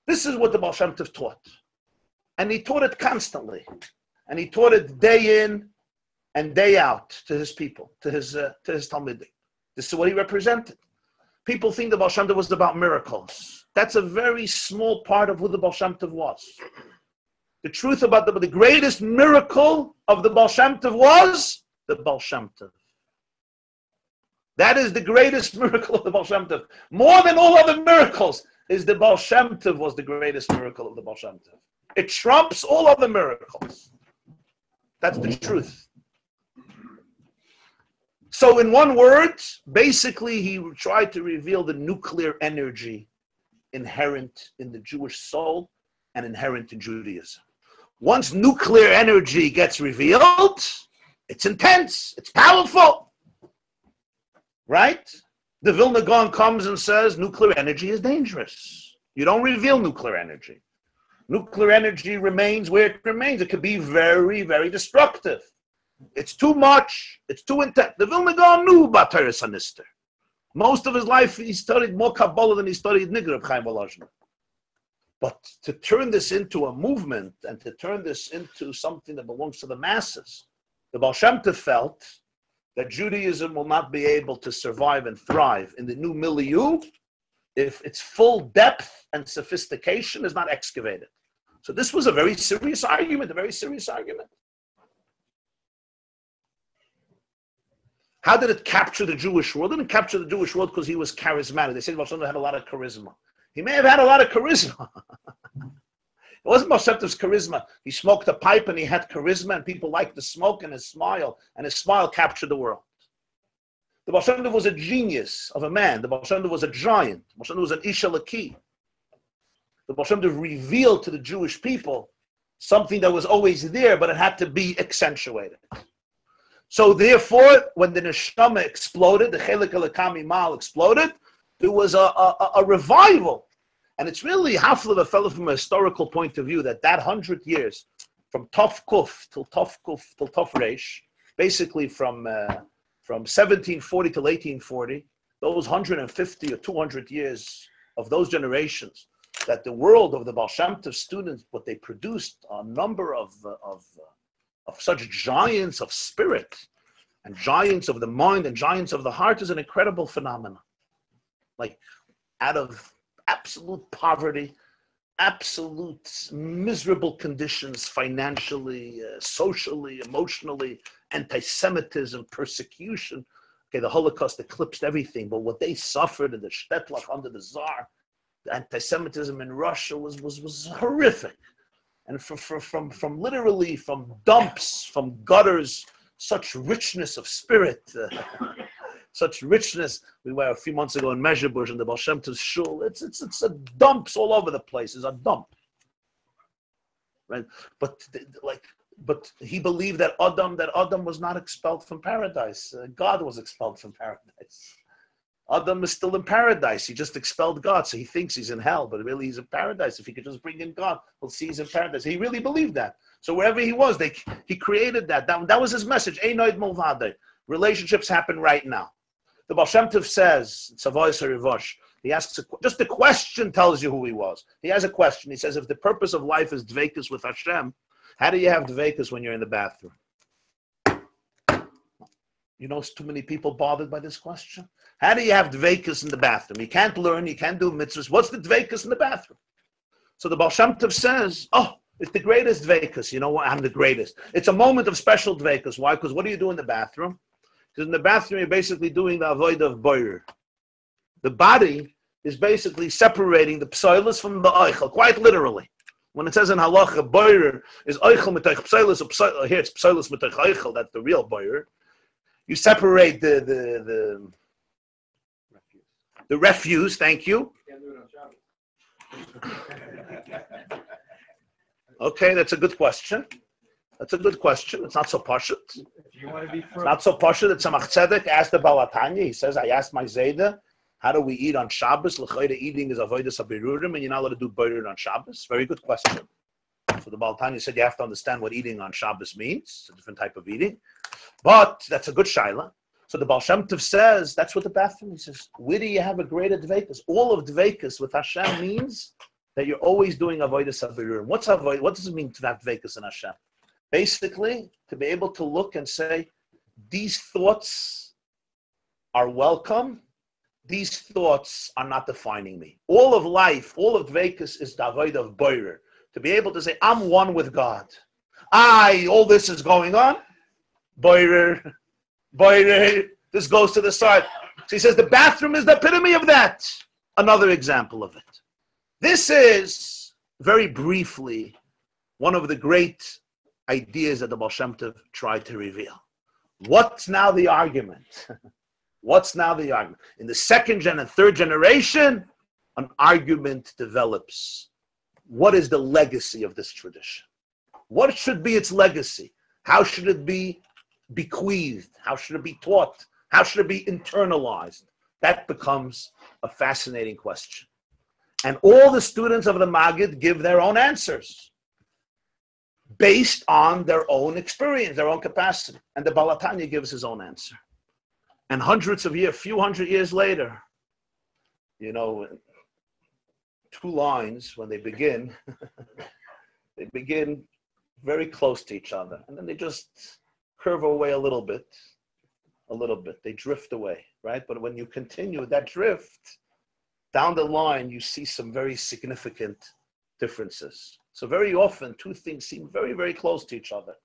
This is what the Baal Shem Tov taught. And he taught it constantly. And he taught it day in and day out to his people, to his Talmidim. This is what he represented. People think the Baal Shem Tov was about miracles. That's a very small part of who the Baal Shem Tov was. The truth about the greatest miracle of the Baal Shem Tov was the Baal Shem Tov. That is the greatest miracle of the Baal Shem Tov. More than all other miracles is the Baal Shem Tov was the greatest miracle of the Baal Shem Tov. It trumps all other miracles. That's the truth. So in one word, basically he tried to reveal the nuclear energy inherent in the Jewish soul and inherent in Judaism. Once nuclear energy gets revealed, it's intense, it's powerful, right? The Vilna Gaon comes and says nuclear energy is dangerous. You don't reveal nuclear energy. Nuclear energy remains where it remains. It could be very, very destructive. It's too much. It's too intense. The Vilna Gaon knew about Torah Sanister. Most of his life, he studied more Kabbalah than he studied Nigra of Chaim Volozhner. But to turn this into a movement and to turn this into something that belongs to the masses, the Baal Shem Tov felt that Judaism will not be able to survive and thrive in the new milieu if its full depth and sophistication is not excavated. So this was a very serious argument, How did it capture the Jewish world? It didn't capture the Jewish world because he was charismatic. They said Baal Shem Tov had a lot of charisma. He may have had a lot of charisma. It wasn't Baal Shem Tov's charisma. He smoked a pipe and he had charisma and people liked the smoke and his smile captured the world. The Baal Shem Tov was a genius of a man. The Baal Shem Tov was a giant. The Baal Shem Tov was an Isha Laki. The Baal Shem Tov revealed to the Jewish people something that was always there, but it had to be accentuated. So therefore, when the Neshama exploded, the Chelik Elokami Mal exploded, there was a revival. And it's really Hafla a fellow from a historical point of view that 100 years, from Tov Kuf till Tov Reish, basically from 1740 till 1840, those 150 or 200 years of those generations, that the world of the Baal Shem Tov students, what they produced, a number of such giants of spirit and giants of the mind and giants of the heart is an incredible phenomenon. Like out of absolute poverty, absolute miserable conditions financially, socially, emotionally, anti-Semitism, persecution. Okay, the Holocaust eclipsed everything, but what they suffered in the Shtetlach under the Tsar, the anti-Semitism in Russia was horrific. And from literally from dumps, from gutters, such richness of spirit, such richness. We were a few months ago in Mezhebush in the Baal Shem Tov's shul. It's a dumps all over the place. It's a dump, right? But he believed that Adam was not expelled from paradise. God was expelled from paradise. Adam is still in paradise. He just expelled God, so he thinks he's in hell, but really he's in paradise. If he could just bring in God, he'll see he's in paradise. He really believed that. So wherever he was, he created that. That was his message. Einoid Mulvade. Relationships happen right now. The Baal Shem Tov says, he asks, just the question tells you who he was. He has a question. He says, if the purpose of life is dveikus with Hashem, how do you have dveikus when you're in the bathroom? You know, too many people bothered by this question. How do you have dveikus in the bathroom? You can't learn, you can't do mitzvahs. What's the dveikus in the bathroom? So the Baal Shem Tov says, it's the greatest dveikus. You know what? I'm the greatest. It's a moment of special dveikus. Why? Because what do you do in the bathroom? Because in the bathroom, you're basically doing the avodah of boyer. The body is basically separating the psoilus from the oichel, quite literally. When it says in halacha, boyer is oichel mitoich psoilus, here it's psoilus mitoich oichel, that's the real boyer. You separate the refuse, thank you. Okay, that's a good question. It's not so pashut. It's not so pashut. It's a machzedek asked the Baal Tanya. He says, I asked my Zayda, how do we eat on Shabbos? L'chayda eating is avodas habirurim, and you're not allowed to do boyer on Shabbos. Very good question. So the Baal Tanya said you have to understand what eating on Shabbos means. It's a different type of eating. But that's a good shaila. So the Baal Shem Tov says, that's what the bathroom, he says, where do you have a greater dveikus? All of dveikus with Hashem means that you're always doing avodas habirurim. What does it mean to have dveikus in Hashem? Basically, to be able to look and say, these thoughts are welcome. These thoughts are not defining me. All of life, all of dveikus is the avodah of boyer. To be able to say, I'm one with God. All this is going on. Boyer, this goes to the side. So he says the bathroom is the epitome of that. Another example of it. This is, very briefly, one of the great ideas that the Baal Shem Tov tried to reveal. What's now the argument? What's now the argument? In the second and third generation, an argument develops what is the legacy of this tradition? What should be its legacy? How should it be bequeathed? How should it be taught? How should it be internalized? That becomes a fascinating question. And all the students of the Maggid give their own answers based on their own experience, their own capacity. And the Baal HaTanya gives his own answer. And few hundred years later, you know, two lines, when they begin, they begin very close to each other. And then they just curve away a little bit. They drift away, right? But when you continue that drift, down the line, you see some very significant differences. So very often, two things seem very, very close to each other.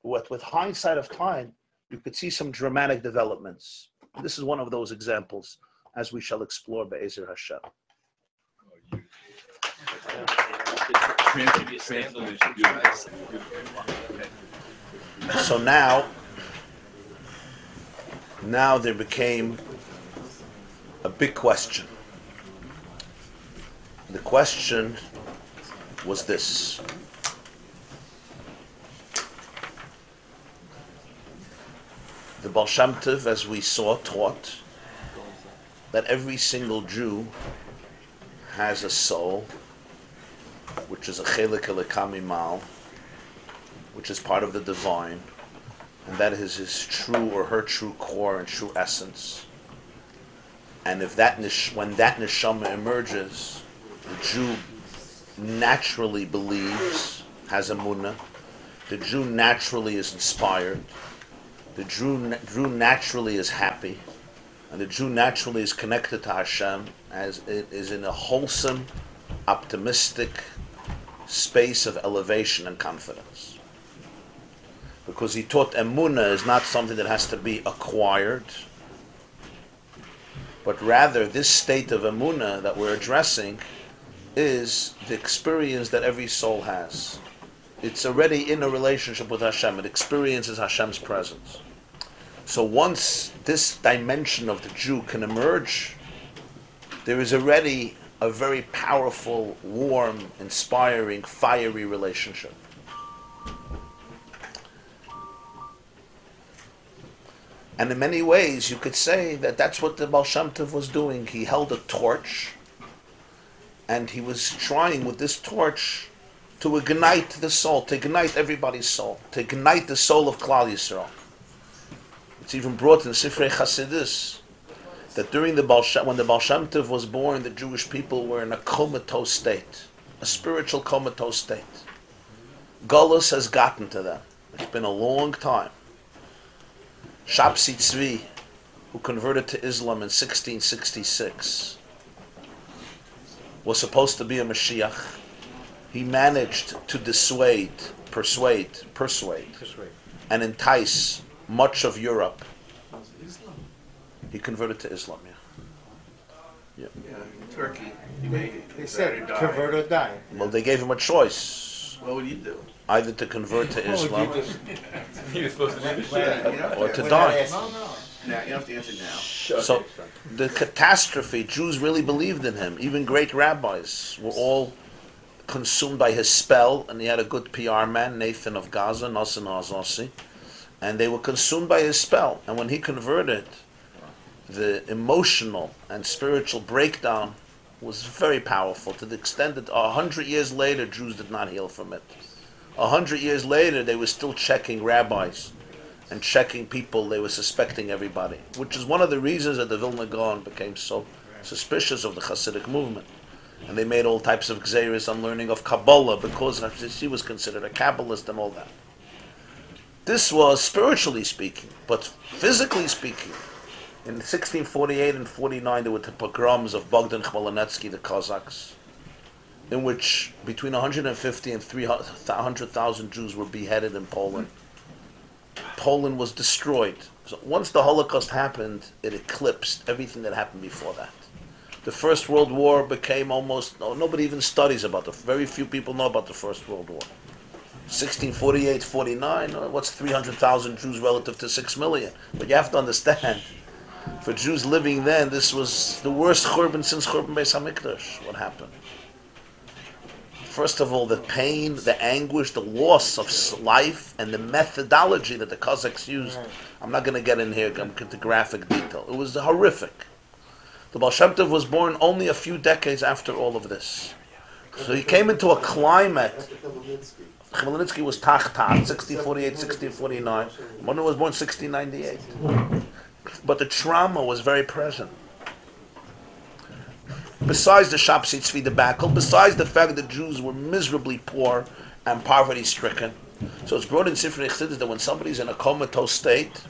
With hindsight of time, you could see some dramatic developments. This is one of those examples, as we shall explore Be'ezer Hashem. So now there became a big question. The question was this. The Baal Shem Tov, as we saw, taught that every single Jew has a soul, which is a chelik elokami mal, which is part of the divine, and that is his true or her true core and true essence. And if when that neshama emerges, the Jew naturally believes, has emunah. The Jew naturally is inspired. The Jew naturally is happy. And the Jew naturally is connected to Hashem, as it is in a wholesome, optimistic space of elevation and confidence. Because he taught emunah is not something that has to be acquired, but rather this state of emunah that we're addressing is the experience that every soul has. It's already in a relationship with Hashem. It experiences Hashem's presence. So once this dimension of the Jew can emerge, there is already a very powerful, warm, inspiring, fiery relationship. And in many ways, you could say that that's what the Baal Shem Tov was doing. He held a torch, and he was trying with this torch to ignite the soul, to ignite everybody's soul, to ignite the soul of Klal Yisrael. It's even brought in Sifrei Chassidus that during when the Baal Shem Tov was born, the Jewish people were in a comatose state, a spiritual comatose state. Golus has gotten to them. It's been a long time. Shabsi Tzvi, who converted to Islam in 1666, was supposed to be a Mashiach. He managed to persuade, and entice much of Europe. He converted to Islam, yeah. Yeah, in Turkey, he made it. They said convert or die. Well, they gave him a choice. What would you do? Either to convert to Islam He was supposed to do or to die. Now, you have to answer now. So the catastrophe, Jews really believed in him. Even great rabbis were all consumed by his spell, and he had a good PR man, Nathan of Gaza, Nassim Azasi, and they were consumed by his spell. And when he converted, the emotional and spiritual breakdown was very powerful, to the extent that 100 years later, Jews did not heal from it. 100 years later, they were still checking rabbis and checking people. They were suspecting everybody, which is one of the reasons that the Vilna Gaon became so suspicious of the Hasidic movement. And they made all types of gzeiros on learning of Kabbalah, because she was considered a Kabbalist and all that. This was spiritually speaking, but physically speaking, in 1648 and 49, there were the pogroms of Bogdan Khmelnytsky, the Cossacks, in which between 150 and 300,000 Jews were beheaded in Poland. Poland was destroyed. So once the Holocaust happened, it eclipsed everything that happened before that. The First World War became almost, nobody even studies about it. Very few people know about the First World War. 1648, 49, what's 300,000 Jews relative to 6 million? But you have to understand, for Jews living then, this was the worst Churban since Churban Beis HaMikdash, what happened. First of all, the pain, the anguish, the loss of life, and the methodology that the Cossacks used. I'm not going to get in here, I'm into graphic detail. It was horrific. The Baal Shem Tov was born only a few decades after all of this. So he came into a climate. Khmelnytsky was Tachtat, 1648, 1649. Mona was born 1698. But the trauma was very present. Besides the Shapsi Tzvi debacle, besides the fact that Jews were miserably poor and poverty-stricken, so it's brought in Sifrei Chassidus that when somebody's in a comatose state,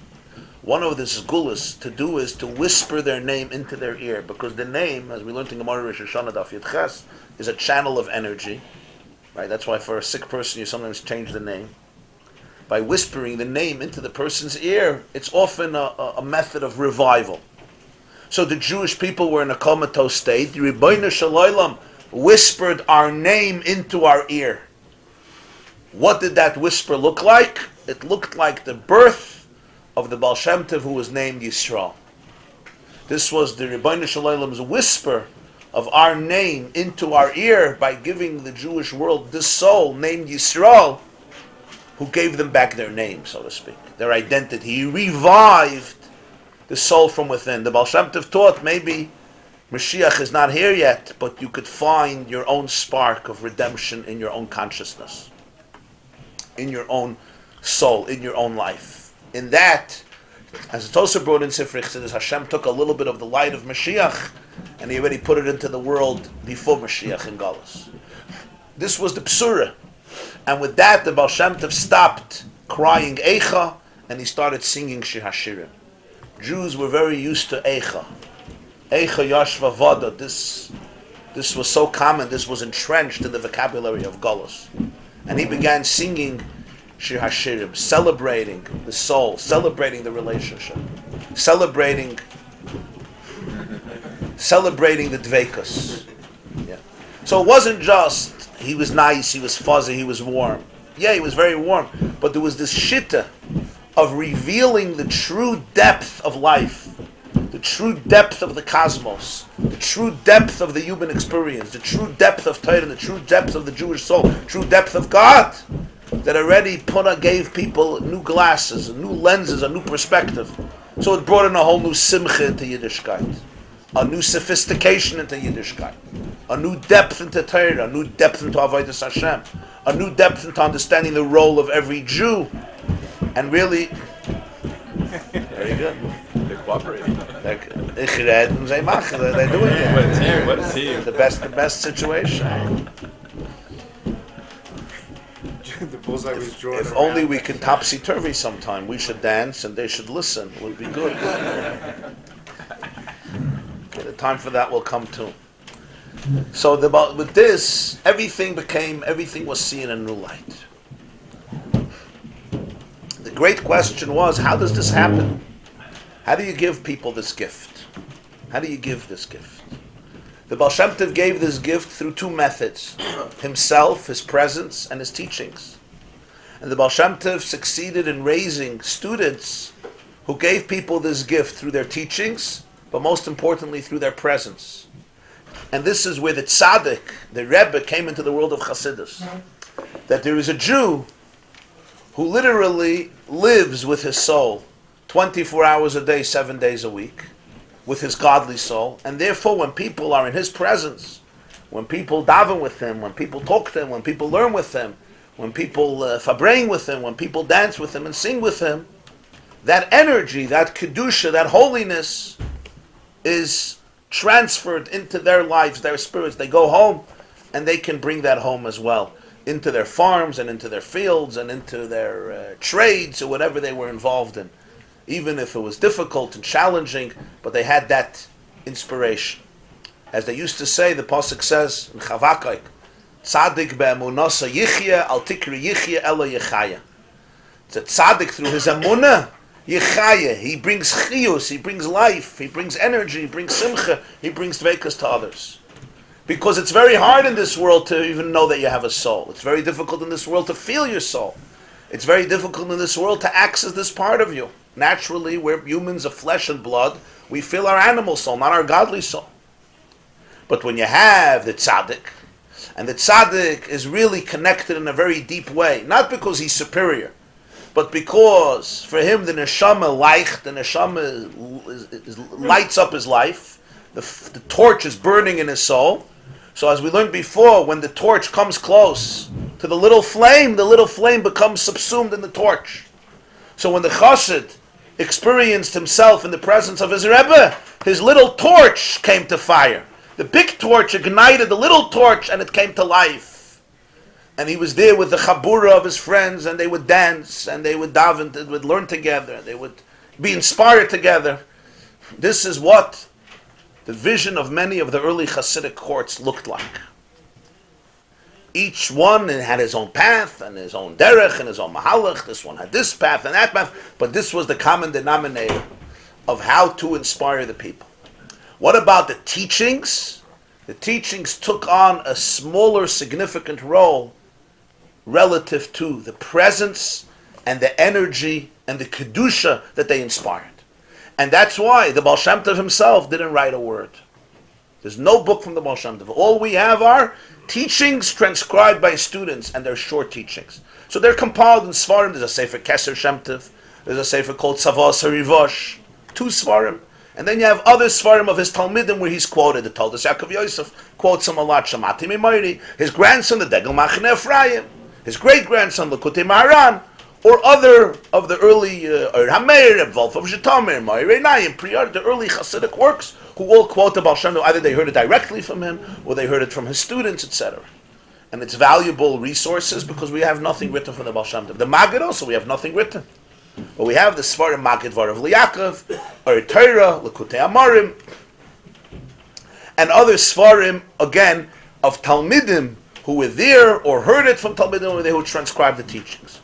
one of the gulas to do is to whisper their name into their ear, because the name, as we learned in Gemara Rosh Hashanah Daf Yud Ches, is a channel of energy. Right? That's why for a sick person you sometimes change the name. By whispering the name into the person's ear, it's often a method of revival. So the Jewish people were in a comatose state. The Rebbeinu Shalom whispered our name into our ear. What did that whisper look like? It looked like the birth of the Baal Shem Tov who was named Yisrael. This was the Rebbeinu Shalom's whisper of our name into our ear by giving the Jewish world this soul named Yisrael, who gave them back their name, so to speak, their identity. He revived the soul from within. The Baal Shem Tov taught maybe Mashiach is not here yet, but you could find your own spark of redemption in your own consciousness, in your own soul, in your own life. In that, as it's also brought in Sifrei Chassidus, Hashem took a little bit of the light of Mashiach and he already put it into the world before Mashiach in Galus. This was the Psura. And with that, the Baal Shem Tov stopped crying Eicha and he started singing Shir HaShirim. Jews were very used to Eicha. Eicha Yashva Vada. This was so common, this was entrenched in the vocabulary of Galus. And he began singing Shir HaShirim, celebrating the soul, celebrating the relationship, celebrating the Dveikus. Yeah. So it wasn't just he was nice, he was fuzzy, he was warm. Yeah, he was very warm, but there was this shitta of revealing the true depth of life, the true depth of the cosmos, the true depth of the human experience, the true depth of Torah, the true depth of the Jewish soul, the true depth of God, that already gave people new glasses, new lenses, a new perspective. So it brought in a whole new simcha into Yiddishkeit, a new sophistication into Yiddishkeit, a new depth into Torah, a new depth into Avodas Hashem, a new depth into understanding the role of every Jew. And really, very good. They're cooperating. They're doing it. What a team. The best situation. The bullseye was drawn. If only we could topsy-turvy sometime. We should dance and they should listen. It would be good. Okay, the time for that will come too. So with this, everything was seen in a new light. The great question was, how does this happen? How do you give people this gift? How do you give this gift? The Baal Shem Tov gave this gift through two methods: himself, his presence, and his teachings. And the Baal Shem Tov succeeded in raising students who gave people this gift through their teachings, but most importantly through their presence. And this is where the tzaddik, the Rebbe, came into the world of Chassidus. That there is a Jew who literally lives with his soul 24 hours a day, 7 days a week, with his godly soul. And therefore, when people are in his presence, when people daven with him, when people talk to him, when people learn with him, when people fabrein with him, when people dance with him and sing with him, that energy, that kedusha, that holiness is transferred into their lives, their spirits. They go home and they can bring that home as well, into their farms and into their fields and into their trades or whatever they were involved in. Even if it was difficult and challenging, but they had that inspiration. As they used to say, the Pasuk says in Chavakuk, Tzadik be'emunasa yichya, al tikri yichya ela yichaya. It's a tzaddik through his emunah, yichaya. He brings chiyus, he brings life, he brings energy, he brings simcha, he brings dveikus to others. Because it's very hard in this world to even know that you have a soul. It's very difficult in this world to feel your soul. It's very difficult in this world to access this part of you. Naturally, we're humans of flesh and blood. We feel our animal soul, not our godly soul. But when you have the tzaddik, And the tzaddik is really connected in a very deep way, not because he's superior, but because for him the neshama lights up his life. The torch is burning in his soul. So as we learned before, when the torch comes close to the little flame becomes subsumed in the torch. So when the chassid experienced himself in the presence of his Rebbe, his little torch came to fire. The big torch ignited the little torch and it came to life. And he was there with the chabura of his friends, and they would dance and they would daven, they would learn together, they would be inspired together. This is what the vision of many of the early Hasidic courts looked like. Each one had his own path and his own derech and his own mahalach. This one had this path and that path, but this was the common denominator of how to inspire the people. What about the teachings? The teachings took on a smaller significant role relative to the presence and the energy and the kedusha that they inspired. And that's why the Baal Shem Tov himself didn't write a word. There's no book from the Baal Shem Tov. All we have are teachings transcribed by students, and they're short teachings. So they're compiled in Svarim. There's a Sefer Keser Shem Tov. There's a Sefer called Savas HaRivosh. 2 Svarim. And then you have other Svarim of his Talmidim where he's quoted. The Taldas Yaakov Yosef quotes him a lot. Shamati Mimayri. His grandson, the Degel Machne Ephraim. His great-grandson, Likkutei Maharan. Or other of the early Hameir, Wolf of Zhitomir, Ma'irei Nayim, Priyar, the early Hasidic works, who all quote the Baal Shem Tov. Either they heard it directly from him, or they heard it from his students, etc. And it's valuable resources because we have nothing written from the Baal Shem Tov. The Maggid also, we have nothing written. But we have the Svarim Maggid Var of Yakriv, Torah, Likkutei Amarim, and other Svarim, again, of Talmidim, who were there, or heard it from Talmidim, or they who transcribed the teachings.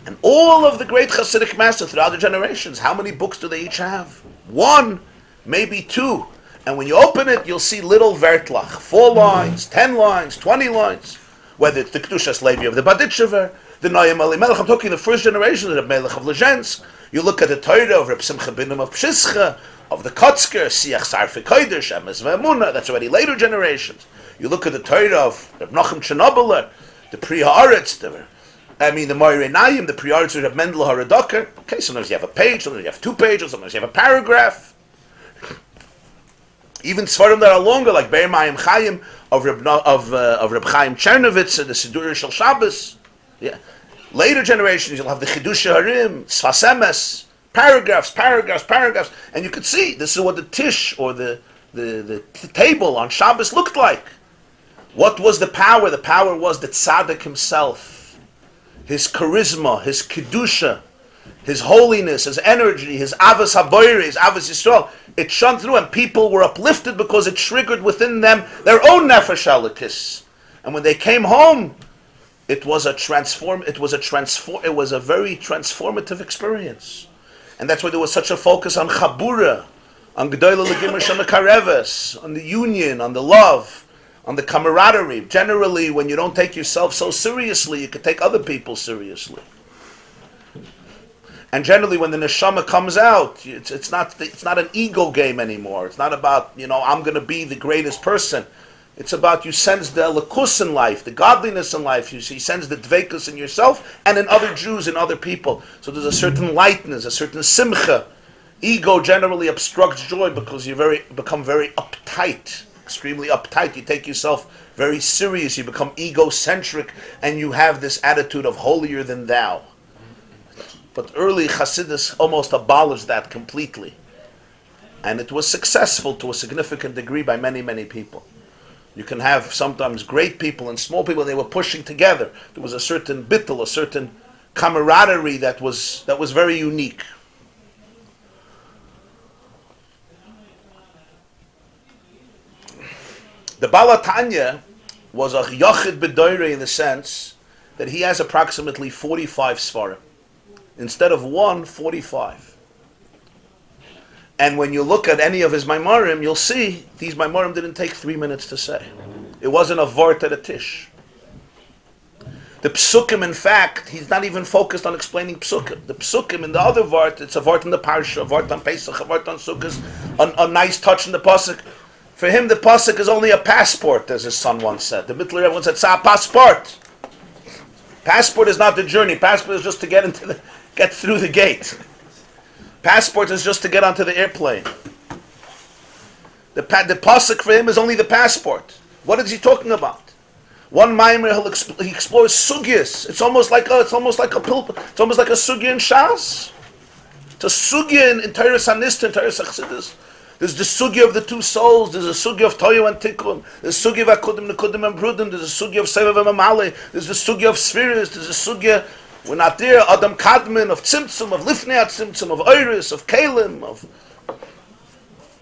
And all of the great Hasidic masters throughout the generations, how many books do they each have? 1, maybe 2. And when you open it, you'll see little vertlach, 4 lines, 10 lines, 20 lines. Whether it's the Kedushas Levi of the Baditchever, the Noyam Elimelech, I'm talking the first generation, the Melech of Lezhensk. You look at the Torah of Reb Simcha Binim of Pshischa, of the Kotzker, Siach Sarfi Kodesh, Emes Ve'emunah, that's already later generations. You look at the Torah of Reb Nochem Chernobyler, the Pri Haaretz, the Ma'irei Nayim, the Priyaritz of Mendel Haradoker. Okay, sometimes you have a page, sometimes you have 2 pages, sometimes you have a paragraph. Even Svarim that are longer, like Be'er Mayim Chaim of Reb Chaim Chernovitz, the Sidur Shel Shabbos. Yeah. Later generations, you'll have the Chidush Harim, Sfas Emes, paragraphs, and you could see this is what the Tish or the table on Shabbos looked like. What was the power? The power was the Tzaddik himself. His charisma, his kedusha, his holiness, his energy, his avos haboyre, his avos yisrael, it shone through, and people were uplifted because it triggered within them their own nefesh halakis. And when they came home, it was a very transformative experience. And that's why there was such a focus on chabura, on gedolah legimur shemekareves, on the union, on the love, on the camaraderie. Generally, when you don't take yourself so seriously, you can take other people seriously. And generally, when the neshama comes out, it's not an ego game anymore. It's not about, I'm going to be the greatest person. It's about you sense the elikus in life, the godliness in life. You sense the dveikus in yourself and in other Jews and other people. So there's a certain lightness, a certain simcha. Ego generally obstructs joy because you become very uptight. Extremely uptight, you take yourself very serious, you become egocentric, and you have this attitude of holier than thou. But early Chassidus almost abolished that completely. And it was successful to a significant degree by many, many people. You can have sometimes great people and small people, they were pushing together. There was a certain bittul, a certain camaraderie that was very unique. The Baal Tanya was a yachid b'doire in the sense that he has approximately 45 svarim. Instead of 1, 45. And when you look at any of his maimarim, you'll see these maimarim didn't take 3 minutes to say. It wasn't a vort at a tish. The psukim, in fact, he's not even focused on explaining psukim. The psukim in the other vort, it's a vort in the Parsha, a vort on Pesach, a vort on Sukkot, a nice touch in the pasuk. For him, the pasuk is only a passport, as his son once said. The Mittler Rebbe once said, "It's a passport." Passport is not the journey. Passport is just to get through the gate. Passport is just to get onto the airplane. The pasuk for him is only the passport. What is he talking about? One maimer he explores sugyas. It's almost like a sugya in Shas. It's a sugya in Torah Sanista, in Torah Chassidus. There's the sugya of the two souls. There's a sugya of Toyo and Tikkun. There's a sugya of Akudim, Nekudim, and Brudim. There's a sugya of Sevav and Mamale. There's the sugya of Spheres. There's a sugya, we're not there, Adam Kadmon, of Tzimtzum, of Lifnei Tzimtzum, of Oiris, of Kalim, of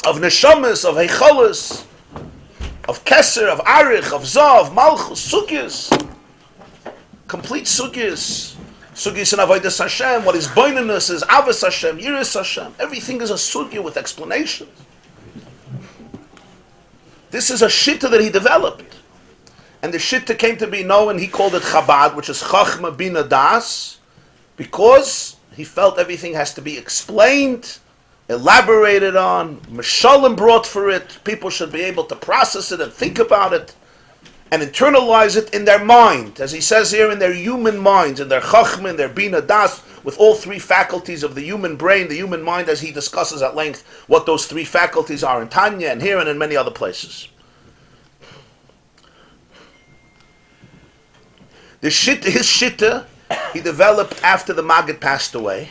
Neshamas, of Heichalas, of Keser, of Arich, of Zav, Malchus, sugyas. Complete sugyas. Sugyas in Avodas Hashem, what is boinenus is Avos Hashem, Yiras Hashem. Everything is a sugya with explanations. This is a shitta that he developed. And the shitta came to be known, he called it Chabad, which is Chachma Bina Das, because he felt everything has to be explained, elaborated on, Meshalim brought for it, people should be able to process it and think about it, and internalize it in their mind, as he says here, in their human minds, in their chachma, in their bina das, with all three faculties of the human brain, the human mind, as he discusses at length what those three faculties are in Tanya and here and in many other places. His shitta, he developed after the Maggid passed away,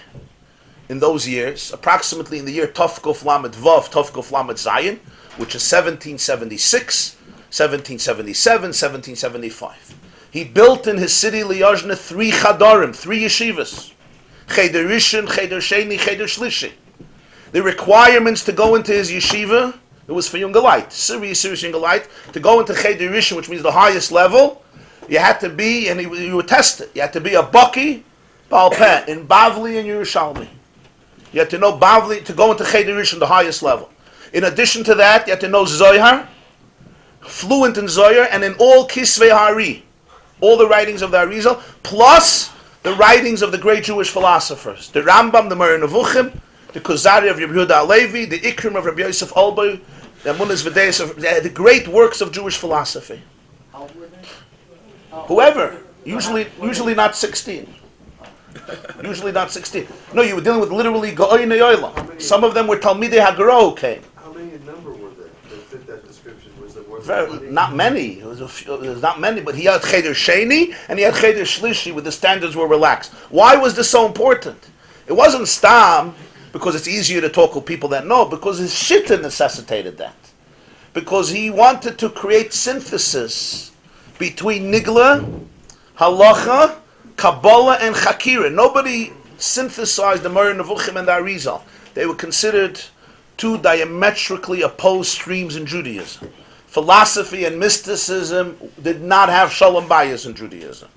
in those years, approximately in the year Tov Kof Lamed Vav, Tov Kof Lamed Zayin, which is 1776, 1777, 1775. He built in his city Liyajna 3 chadarim, 3 yeshivas. Cheder Rishon, Cheder Sheni, Cheder Shlishi. The requirements to go into his yeshiva, it was for Yungalite, serious Yungalite, to go into Cheder Rishon, which means the highest level, you had to be, and you were tested, you had to be a Baki, Baal Peh, in Bavli and Yerushalmi. You had to know Bavli to go into Cheder Rishon, the highest level. In addition to that, you had to know Zohar, fluent in Zohar, and in all Kisvei Hari, all the writings of the Arizal, plus the writings of the great Jewish philosophers, the Rambam, the Moreh Nevuchim, the Kuzari of Rabbi Yehuda Halevi, the Ikrim of Rabbi Yosef Olbay, the Amunas V'deis of the great works of Jewish philosophy. Whoever, usually not 16. Usually not 16. No, you were dealing with literally Go'oi Ne'olam. Some of them were Talmidei Hagro who came. How many in number were there that fit that description? Was there Not many. It was not many, but he had Cheder Sheni and he had Cheder Shlishi, where the standards were relaxed. Why was this so important? It wasn't Stam because it's easier to talk with people that know, because his shitta necessitated that. Because he wanted to create synthesis between Nigla, Halacha, Kabbalah, and Chakira. Nobody synthesized the Moreh Nevuchim and the Arizal. They were considered two diametrically opposed streams in Judaism. Philosophy and mysticism did not have shalom bayis in Judaism.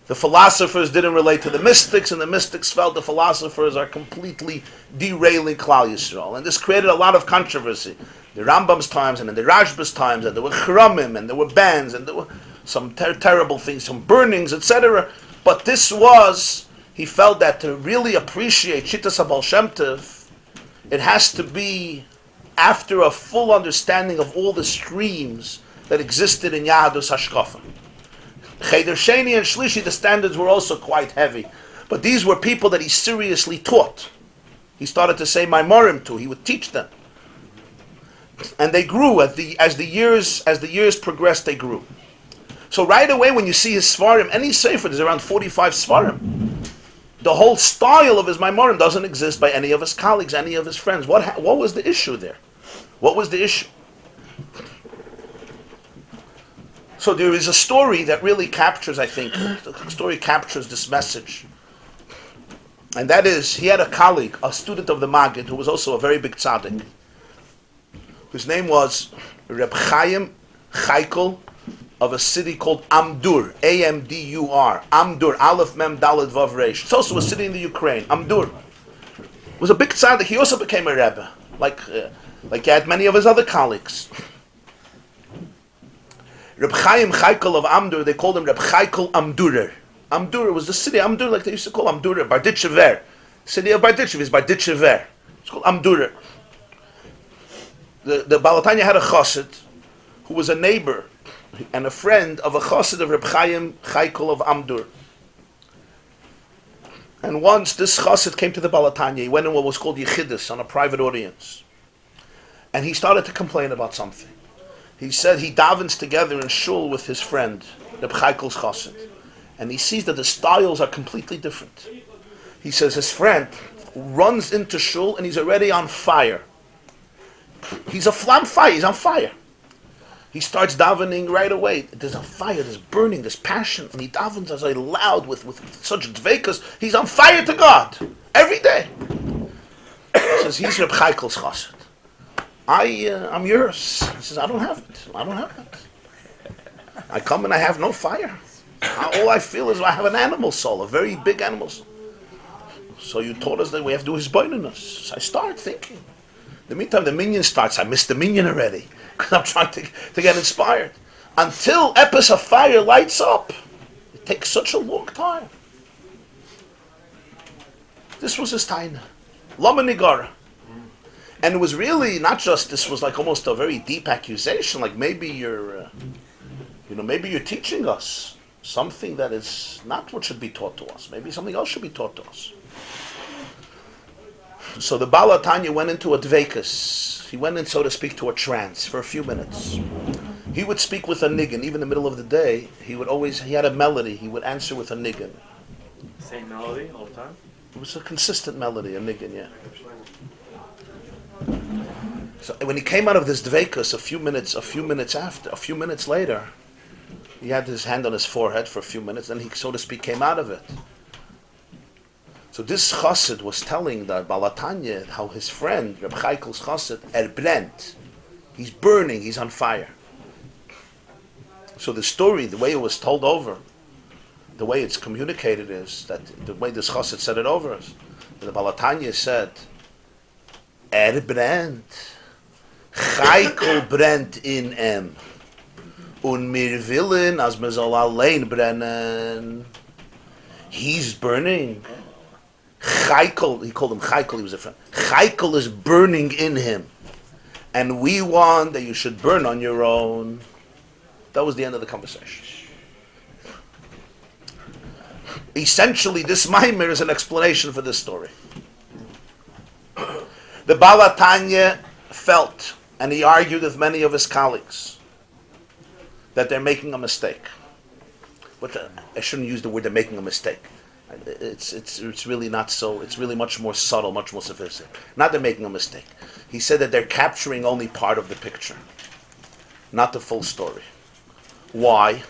The philosophers didn't relate to the mystics, and the mystics felt the philosophers are completely derailing Klal Yisrael. And this created a lot of controversy. The Rambam's times, and in the Rashba's times, and there were chramim, and there were bans, and there were some terrible things, some burnings, etc. But this was, he felt that to really appreciate Shittas Baal Shem Tov, it has to be after a full understanding of all the streams that existed in Yahadus Hashkafa. Cheder Sheni and Shlishi, the standards were also quite heavy. But these were people that he seriously taught. He started to say Maimorim to, he would teach them. And they grew, as the years progressed, they grew. So right away when you see his Svarim, any Sefer, there's around 45 Svarim. The whole style of his Maimorim doesn't exist by any of his colleagues, any of his friends. What was the issue there? What was the issue? So there is a story that really captures, I think, the story captures this message. And that is, he had a colleague, a student of the Maggid, who was also a very big tzaddik. His name was Reb Chaim Chaikel, of a city called Amdur, A-M-D-U-R, Amdur, Aleph Mem Dalet Vav Reish. It's also a city in the Ukraine, Amdur. Was a big tzaddik. He also became a Rebbe, like he had many of his other colleagues. Reb Chaim Chaikel of Amdur, they called him Reb Chaikel Amdurer. Amdur was the city, Amdur, like they used to call Amdurer, Barditchever. City of Barditchev is Barditchever. It's called Amdurer. the Baal Tanya had a chassid who was a neighbor and a friend of a chassid of Reb Chaim of Amdur. And once this chassid came to the Baal Tanya, he went in what was called Chassidus on a private audience. And he started to complain about something. He said he davens together in shul with his friend, Reb Chaikol's chassid. And he sees that the styles are completely different. He says his friend runs into shul and he's already on fire. He's a flam fire, he's on fire. He starts davening right away. There's a fire, there's burning, there's passion. And he davens as loud with such dveikus. He's on fire to God every day. He says, he's Reb Chaikol's chassid. I'm yours. He says, I don't have it. I come and I have no fire. All I feel is I have an animal soul, a very big animal soul. So you taught us that we have to do his boinus. So I start thinking. In the meantime, the minyan starts. I missed the minyan already because I'm trying to get inspired. Until Epis of fire lights up, it takes such a long time. This was his taina. Lama nigara. And it was really not just, this was like almost a very deep accusation, like maybe you're teaching us something that is not what should be taught to us. Maybe something else should be taught to us. So the Baal Tanya went into a dveikus. He went in, so to speak, to a trance for a few minutes. He would speak with a niggin. Even in the middle of the day, he had a melody. He would answer with a niggin. Same melody all the time? It was a consistent melody, a niggin, yeah. So when he came out of this dveikus, a few minutes later, he had his hand on his forehead for a few minutes, and he, so to speak, came out of it. So this chassid was telling the Baal Tanya how his friend, Reb Chaikol's chassid, brennt. He's burning, he's on fire. So the story, the way it was told over, the way it's communicated is, that the way this chassid said it over is, the Baal Tanya said, brennt. Chaikol brennt in em. Und mir willen, as me soll allein brennen. He's burning. Chaikol, he called him Chaikol, he was a friend. Chaikol is burning in him. And we want that you should burn on your own. That was the end of the conversation. Essentially, this Maimer is an explanation for this story. The Baal Tanya felt, and he argued with many of his colleagues, that they're making a mistake. But I shouldn't use the word they're making a mistake. It's really not so. It's really much more subtle, much more sophisticated. Not they're making a mistake. He said that they're capturing only part of the picture, not the full story. Why?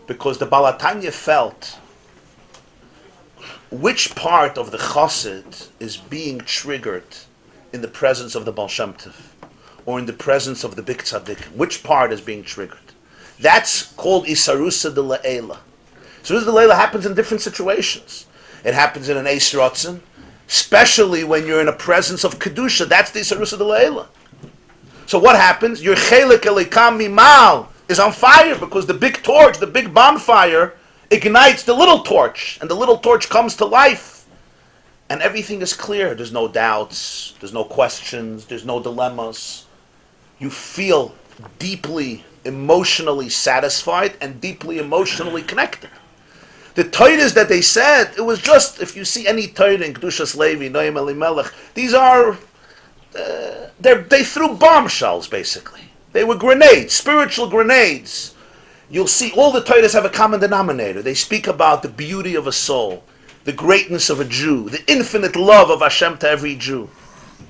Because the Baal Tanya felt which part of the chassid is being triggered in the presence of the Baal Shem Tov, or in the presence of the big tzaddik. Which part is being triggered? That's called isarusa de la'ela. Isarusa de la'ela happens in different situations. It happens in an eis rotzen, especially when you're in a presence of kedusha. That's the isarusa de la'ela. So what happens? Your chelik elikam mimal is on fire because the big torch, the big bonfire, ignites the little torch, and the little torch comes to life, and everything is clear. There's no doubts, there's no questions, there's no dilemmas. You feel deeply emotionally satisfied and deeply emotionally connected. The Torahs that they said, it was just, if you see any Torah in Kedushas Levi, Noam Elimelech, these are, they threw bombshells, basically. They were grenades, spiritual grenades. You'll see all the Torahs have a common denominator. They speak about the beauty of a soul, the greatness of a Jew, the infinite love of Hashem to every Jew,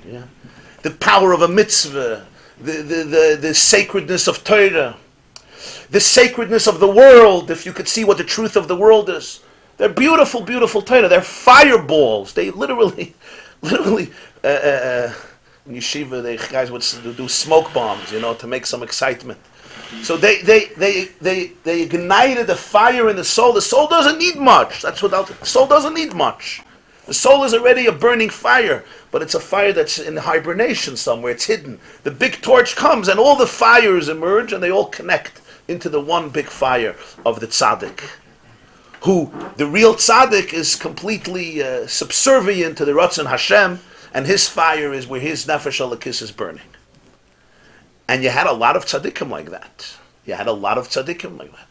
yeah? The power of a mitzvah, the sacredness of Torah, the sacredness of the world, if you could see what the truth of the world is. They're beautiful, beautiful Torah. They're fireballs. They literally, in yeshiva, the guys would do smoke bombs, to make some excitement. So they ignited the fire in the soul. The soul doesn't need much. The soul doesn't need much. The soul is already a burning fire, but it's a fire that's in hibernation somewhere. It's hidden. The big torch comes, and all the fires emerge, and they all connect into the one big fire of the tzaddik. Who, the real tzaddik, is completely subservient to the Ratzon Hashem, and his fire is where his nefesh alakis is burning. And you had a lot of tzaddikim like that. You had a lot of tzaddikim like that.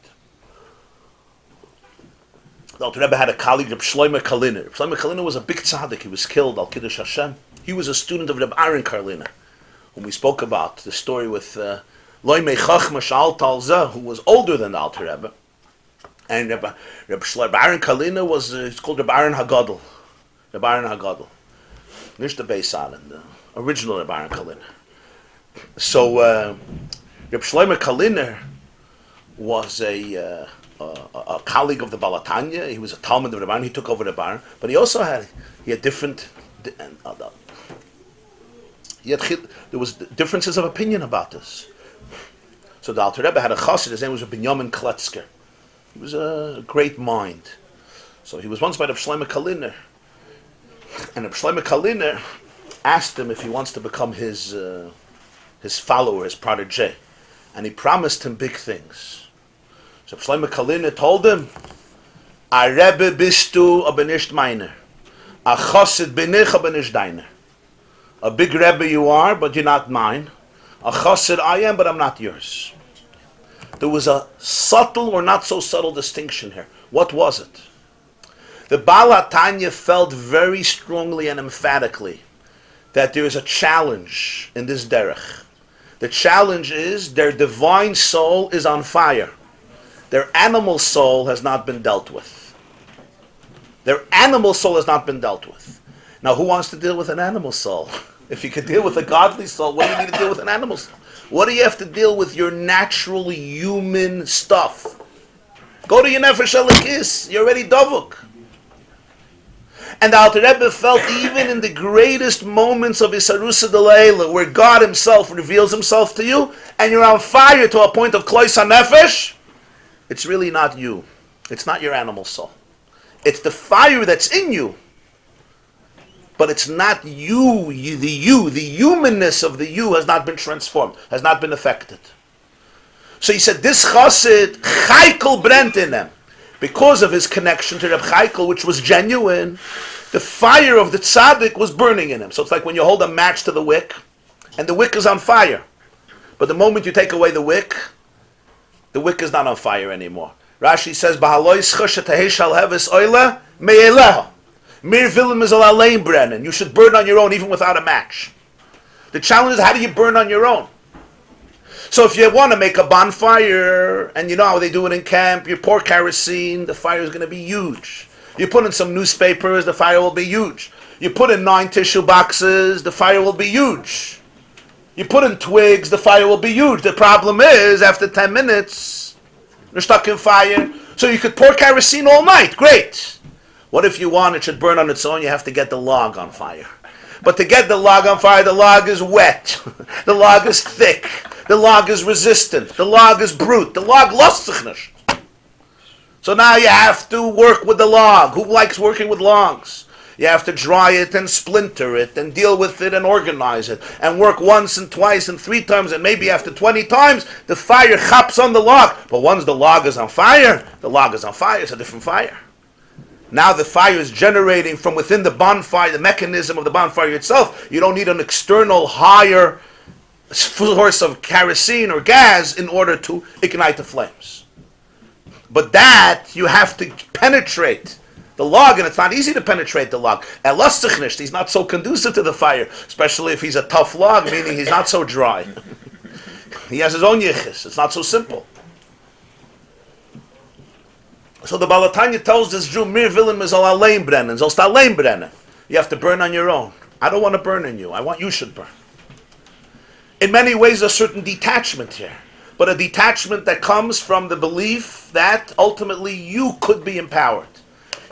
The Alter Rebbe had a colleague, Reb Shlomo Karliner. Reb Shlomo Karliner was a big tzaddik. He was killed al Kiddush Hashem. He was a student of Reb Aaron Karliner, whom we spoke about, the story with Loy Mei Chachma Sha'al Talzeh, who was older than the Alter Rebbe. And Reb Aaron Karliner was, it's called Reb Aaron HaGadol. Reb Aaron HaGadol. Nicht the Beis Aaron, the original Reb Aaron Karliner. So, Reb Shlomo Karliner was a colleague of the Baal Tanya. He was a Talmud of Reb Aaron. He took over Reb Aaron, but he also had different. There was differences of opinion about this. So the Alter Rebbe had a chassid. His name was Binyamin Kletzker. He was a great mind. So he was once by Reb Shlomo Karliner, and Reb Shlomo Karliner asked him if he wants to become his follower, his protege, and he promised him big things. So Shlomo Karliner told him, "A Rebbe bist du, aber nicht meiner. A Chassid bin ich, aber nicht deiner. A big Rebbe you are, but you're not mine. A Chassid I am, but I'm not yours." There was a subtle or not so subtle distinction here. What was it? The Baal Tanya felt very strongly and emphatically that there is a challenge in this derech. The challenge is their divine soul is on fire. Their animal soul has not been dealt with. Their animal soul has not been dealt with. Now, who wants to deal with an animal soul? If you could deal with a godly soul, what do you need to deal with an animal soul? What do you have to deal with your natural human stuff? Go to your Nefesh Elikis. You're already Dovuk. And the Alter Rebbe felt even in the greatest moments of Isarusa Delayla, where God himself reveals himself to you, and you're on fire to a point of Klois HaNefesh, it's really not you. It's not your animal soul. It's the fire that's in you. But it's not you. The humanness of the you has not been transformed, has not been affected. So he said, this chassid, Chaikel brent in him. Because of his connection to Reb Chaikel, which was genuine, the fire of the tzaddik was burning in him. So it's like when you hold a match to the wick, and the wick is on fire. But the moment you take away the wick is not on fire anymore. Rashi says, you should burn on your own even without a match. The challenge is, how do you burn on your own? So if you want to make a bonfire, and you know how they do it in camp, you pour kerosene, the fire is going to be huge. You put in some newspapers, the fire will be huge. You put in 9 tissue boxes, the fire will be huge. You put in twigs, the fire will be huge. The problem is, after 10 minutes, you're stuck in fire. So you could pour kerosene all night. Great. What if you want it should burn on its own? You have to get the log on fire. But to get the log on fire, the log is wet. The log is thick. The log is resistant. The log is brute. The log lost sich nicht. So now you have to work with the log. Who likes working with logs? You have to dry it and splinter it and deal with it and organize it and work once and twice and 3 times and maybe after 20 times the fire chaps on the log. But once the log is on fire, it's a different fire. Now the fire is generating from within the bonfire, the mechanism of the bonfire itself. You don't need an external higher source of kerosene or gas in order to ignite the flames. But that you have to penetrate the log, and it's not easy to penetrate the log. He's not so conducive to the fire, especially if he's a tough log, meaning he's not so dry. He has his own yichus. It's not so simple. So the Baal Tanya tells this Jew, Mir Willem is al allein brennen, sollst allein brennen. You have to burn on your own. I don't want to burn in you. I want you should burn. In many ways, a certain detachment here, but a detachment that comes from the belief that ultimately you could be empowered.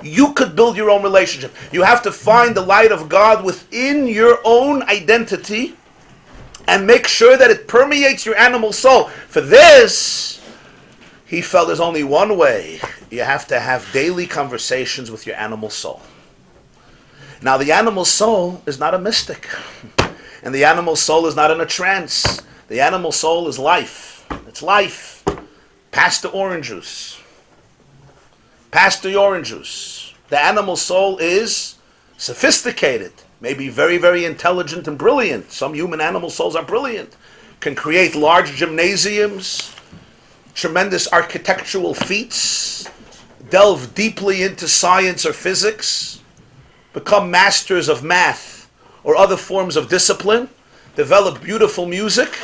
You could build your own relationship. You have to find the light of God within your own identity and make sure that it permeates your animal soul. For this, he felt there's only one way. You have to have daily conversations with your animal soul. Now, the animal soul is not a mystic. And the animal soul is not in a trance. The animal soul is life. It's life. Pass the orange juice. Pass the orange juice. The animal soul is sophisticated, maybe very, very intelligent and brilliant. Some human animal souls are brilliant. can create large gymnasiums, tremendous architectural feats, delve deeply into science or physics, become masters of math or other forms of discipline, develop beautiful music,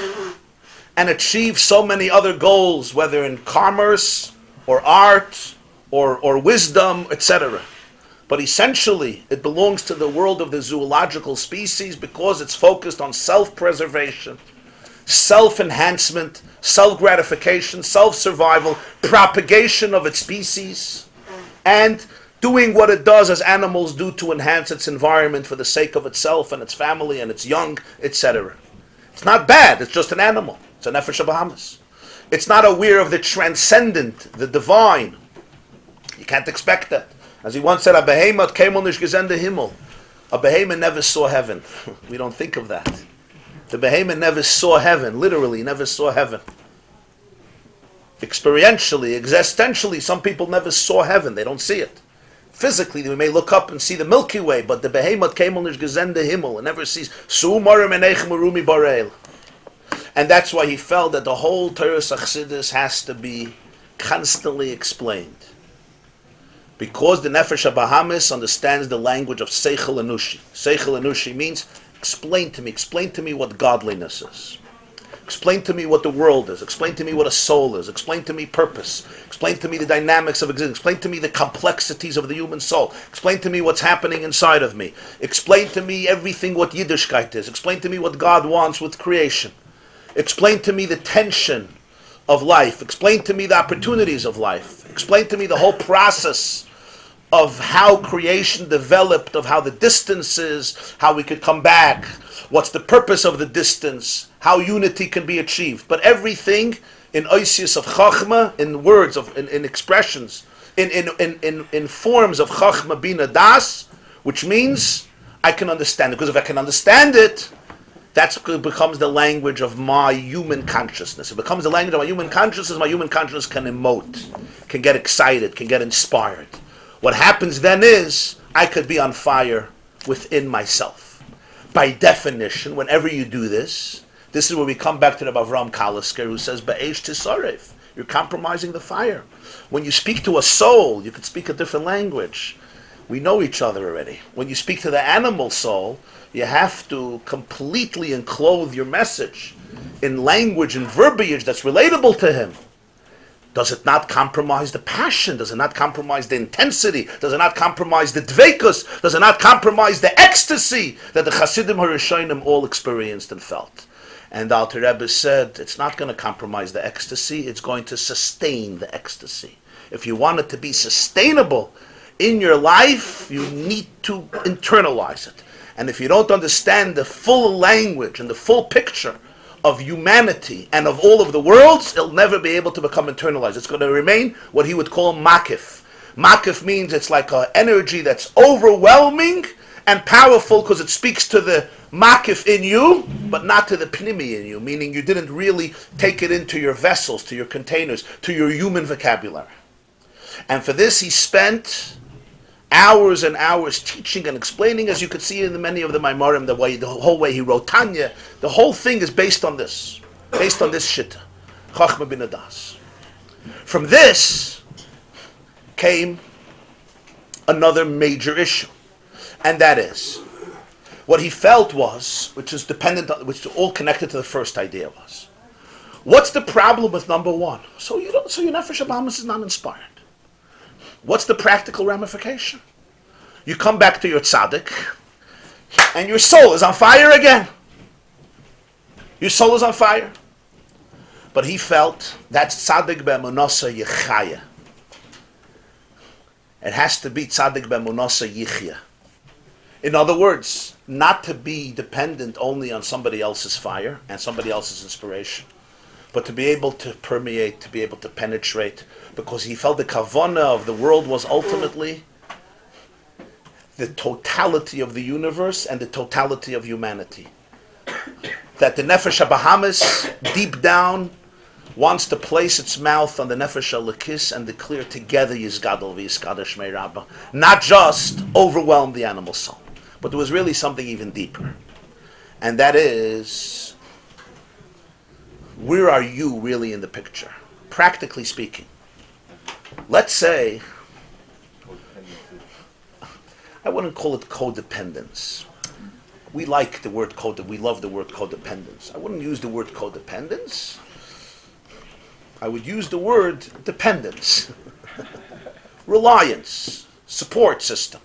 and achieve so many other goals, whether in commerce or art or wisdom, etc. But essentially, it belongs to the world of the zoological species because it's focused on self-preservation, self-enhancement, self-gratification, self-survival, propagation of its species, and doing what it does as animals do to enhance its environment for the sake of itself and its family and its young, etc. It's not bad, it's just an animal. It's a nefesh habahamis. It's not aware of the transcendent, the divine. You can't expect that. As he once said, a behemoth came on the himmel. A behemoth never saw heaven. We don't think of that. The behemoth never saw heaven, literally never saw heaven. Experientially, existentially, some people never saw heaven, they don't see it. Physically, they may look up and see the Milky Way, but the behemoth came on the himmel and never sees. And that's why he felt that the whole Torah Chassidus has to be constantly explained. Because the Nefesh HaBahamis understands the language of Seichel Enushi. Seichel Enushi means, explain to me what godliness is. Explain to me what the world is. Explain to me what a soul is. Explain to me purpose. Explain to me the dynamics of existence. Explain to me the complexities of the human soul. Explain to me what's happening inside of me. Explain to me everything what Yiddishkeit is. Explain to me what God wants with creation. Explain to me the tension of life. Explain to me the opportunities of life. Explain to me the whole process of how creation developed, of how the distance is, how we could come back, what's the purpose of the distance, how unity can be achieved. But everything in oisius of chachma, in words, in expressions, in forms of chachma bina das, which means I can understand it. Because if I can understand it, that becomes the language of my human consciousness. It becomes the language of my human consciousness. My human consciousness can emote, can get excited, can get inspired. What happens then is, I could be on fire within myself. By definition, whenever you do this, this is where we come back to the Avram Kalisker, who says, Ba'esh tisarev. You're compromising the fire. When you speak to a soul, you could speak a different language. We know each other already. When you speak to the animal soul, you have to completely enclose your message in language and verbiage that's relatable to him. Does it not compromise the passion? Does it not compromise the intensity? Does it not compromise the dveikus? Does it not compromise the ecstasy that the Chassidim HaRishonim all experienced and felt? And the Alter Rebbe said, it's not going to compromise the ecstasy, it's going to sustain the ecstasy. If you want it to be sustainable in your life, you need to internalize it. And if you don't understand the full language and the full picture of humanity and of all of the worlds, it'll never be able to become internalized. It's going to remain what he would call makif. Makif means it's like an energy that's overwhelming and powerful because it speaks to the makif in you, but not to the pnimi in you, meaning you didn't really take it into your vessels, to your containers, to your human vocabulary. And for this he spent hours and hours teaching and explaining, as you could see in many of the Maimarim, the whole way he wrote Tanya. The whole thing is based on this shitta, Chachma bin Adas. From this came another major issue, and that is what he felt was, which is dependent on, which is all connected to the first idea was, what's the problem with number one? So your nefesh habahamis is not inspired. What's the practical ramification? You come back to your tzaddik, and your soul is on fire again. Your soul is on fire. But he felt that's tzaddik be'emunasa yichaya. It has to be tzaddik be'emunasa yichya. In other words, not to be dependent only on somebody else's fire and somebody else's inspiration, but to be able to permeate, to be able to penetrate, because he felt the kavanah of the world was ultimately the totality of the universe and the totality of humanity. That the nefesh habahamis, deep down, wants to place its mouth on the nefesh halakis and declare together Yizgadol v'Yizkadosh Shmei Rabbah. Not just overwhelm the animal soul, but there was really something even deeper. And that is where are you really in the picture? Practically speaking. Let's say, I wouldn't call it codependence. We like the word we love the word codependence. I wouldn't use the word codependence. I would use the word dependence. Reliance, support system,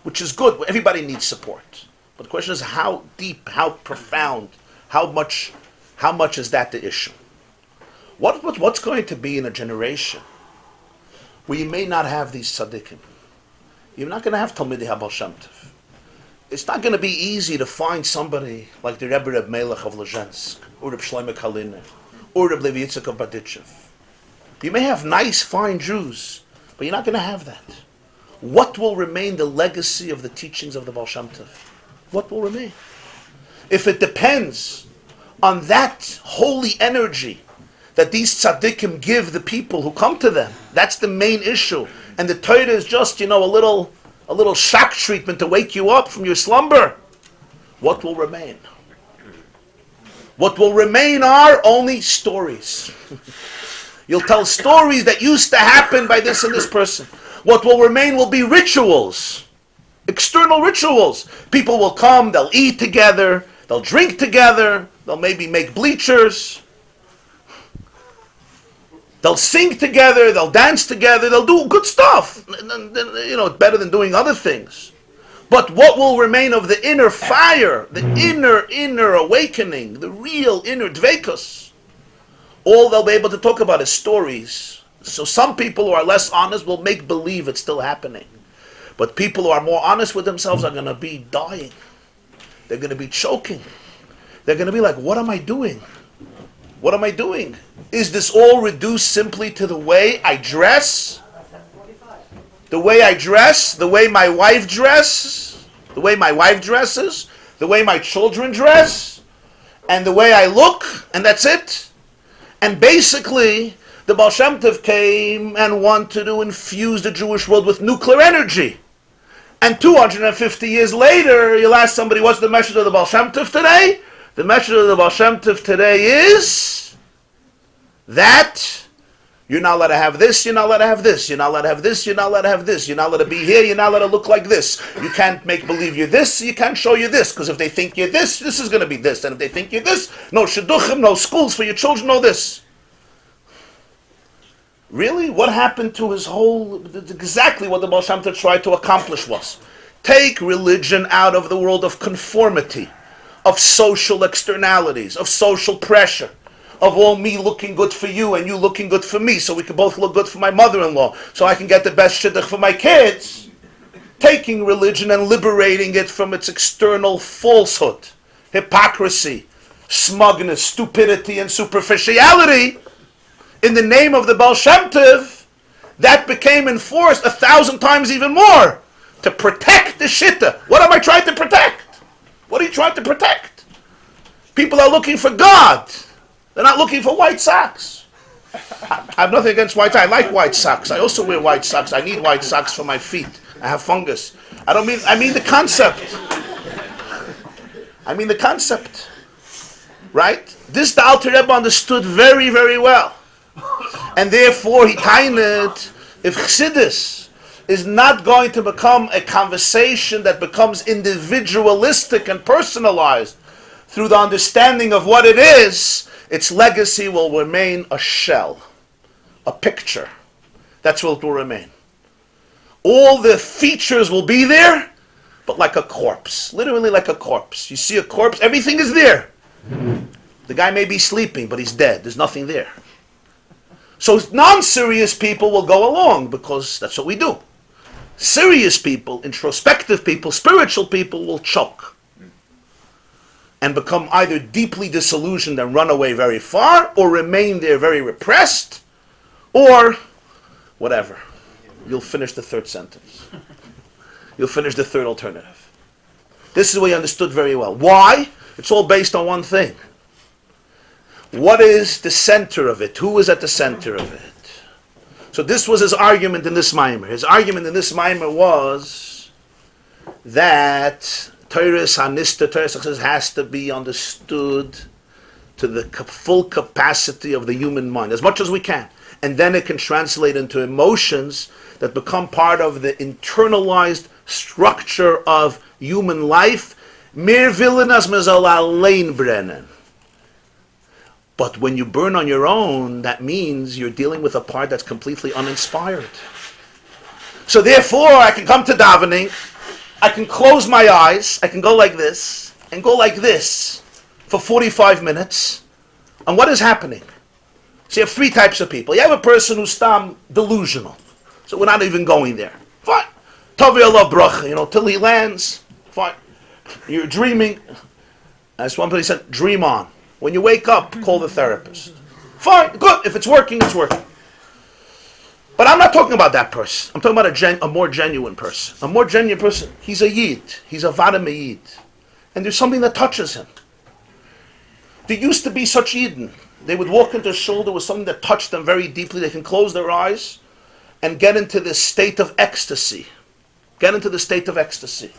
which is good. Everybody needs support. But the question is how deep, how profound, how much is that the issue? What's going to be in a generation where you may not have these tzaddikim? You're not going to have Talmidei Baal Shem Tov. It's not going to be easy to find somebody like the Rebbe Melech of Lezhensk, or Reb Shlomo Kaliner, or Reb Levi Yitzchak of Berditchev. You may have nice, fine Jews, but you're not going to have that. What will remain the legacy of the teachings of the Baal Shem Tov? What will remain? If it depends on that holy energy that these tzaddikim give the people who come to them, that's the main issue. And the Torah is just, a little shock treatment to wake you up from your slumber. What will remain? What will remain are only stories. You'll tell stories that used to happen by this and this person. What will remain will be rituals. External rituals. People will come, they'll eat together, they'll drink together, they'll maybe make bleachers. They'll sing together, they'll dance together, they'll do good stuff. Better than doing other things. But what will remain of the inner fire, the inner awakening, the real inner dveikus? All they'll be able to talk about is stories. So some people who are less honest will make believe it's still happening. But people who are more honest with themselves are going to be dying. They're going to be choking. They're going to be like, what am I doing? What am I doing? Is this all reduced simply to the way I dress? The way I dress? The way my wife dresses? The way my wife dresses? The way my children dress? And the way I look? And that's it? And basically, the Baal Shem Tov came and wanted to infuse the Jewish world with nuclear energy. And 250 years later, you'll ask somebody, what's the message of the Baal Shem Tov today? The message of the Baal Shem Tov today is that you're not allowed to have this, you're not allowed to have this, you're not allowed to have this, you're not allowed to have this, you're not allowed to be here, you're not allowed to look like this. You can't make believe you're this, you can't show you this, because if they think you're this, this is going to be this. And if they think you're this, no shidduchim, no schools for your children, no this. Really? What happened to his whole... Exactly what the Baal Shem Tov tried to accomplish was take religion out of the world of conformity, of social externalities, of social pressure, of all me looking good for you and you looking good for me, so we can both look good for my mother-in-law, so I can get the best shidduch for my kids. Taking religion and liberating it from its external falsehood, hypocrisy, smugness, stupidity, and superficiality, in the name of the Baal Shem Tov, that became enforced 1,000 times even more, to protect the shitta. What am I trying to protect? What are you trying to protect? People are looking for God. They're not looking for white socks. I have nothing against white socks. I like white socks. I also wear white socks. I need white socks for my feet. I have fungus. I mean the concept. I mean the concept. Right? This the Alter Rebbe understood very, very well. And therefore he tained, if Chassidus is not going to become a conversation that becomes individualistic and personalized through the understanding of what it is, its legacy will remain a shell, a picture. That's what will remain. All the features will be there, but like a corpse. Literally like a corpse. You see a corpse, everything is there. The guy may be sleeping, but he's dead. There's nothing there. So non-serious people will go along because that's what we do. Serious people, introspective people, spiritual people will choke and become either deeply disillusioned and run away very far, or remain there very repressed, or whatever. You'll finish the third sentence. You'll finish the third alternative. This is what he understood very well. Why? It's all based on one thing. What is the center of it? Who is at the center of it? So this was his argument in this Maimer. His argument in this Maimer was that Torah Hanista, Torah has to be understood to the full capacity of the human mind, as much as we can. And then it can translate into emotions that become part of the internalized structure of human life. Mir villanas mezal allein brennen. But when you burn on your own, that means you're dealing with a part that's completely uninspired. So therefore, I can come to davening, I can close my eyes, I can go like this, and go like this for 45 minutes. And what is happening? So you have three types of people. You have a person who's delusional. So we're not even going there. Fine. Tavi Allah bracha, till he lands. Fine. You're dreaming. As one person said, dream on. When you wake up, call the therapist. Fine, good. If it's working, it's working. But I'm not talking about that person. I'm talking about a more genuine person. A more genuine person, he's a Yid. He's a Vadam Yid. And there's something that touches him. There used to be such Yidden. They would walk into a shoulder with something that touched them very deeply. They can close their eyes and get into this state of ecstasy. Get into the state of ecstasy.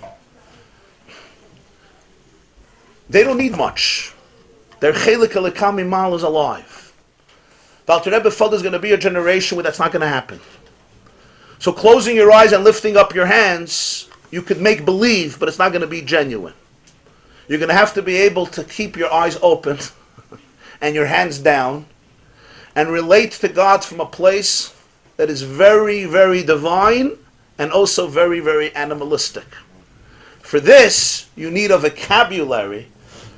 They don't need much. Their chelik elikami mal is alive. The Rebbe felt there's going to be a generation where that's not going to happen. So closing your eyes and lifting up your hands, you could make believe, but it's not going to be genuine. You're going to have to be able to keep your eyes open and your hands down and relate to God from a place that is very, very divine and also very, very animalistic. For this, you need a vocabulary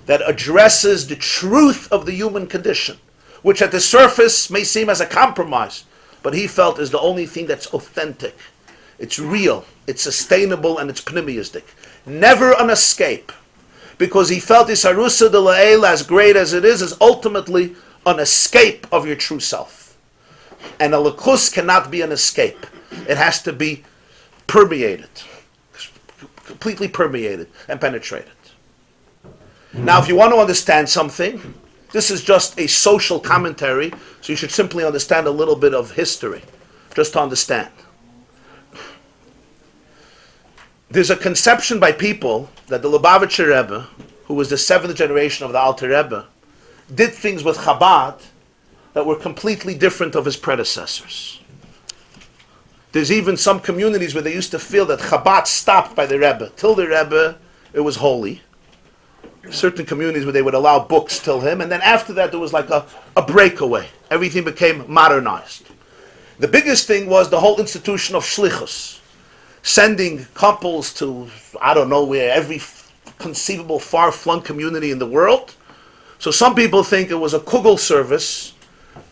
that addresses the truth of the human condition, which at the surface may seem as a compromise, but he felt is the only thing that's authentic. It's real, it's sustainable, and it's pneumistic. Never an escape, because he felt Isarusa de La'el, as great as it is ultimately an escape of your true self. And a likus cannot be an escape. It has to be permeated, completely permeated and penetrated. Now, if you want to understand something, this is just a social commentary, so you should simply understand a little bit of history, just to understand. There's a conception by people that the Lubavitcher Rebbe, who was the 7th generation of the Alter Rebbe, did things with Chabad that were completely different of his predecessors. There's even some communities where they used to feel that Chabad stopped by the Rebbe. Till the Rebbe, it was holy. Certain communities where they would allow books till him, and then after that there was like a breakaway. Everything became modernized. The biggest thing was the whole institution of shlichus, sending couples to, I don't know where, every conceivable far-flung community in the world. So some people think it was a kugel service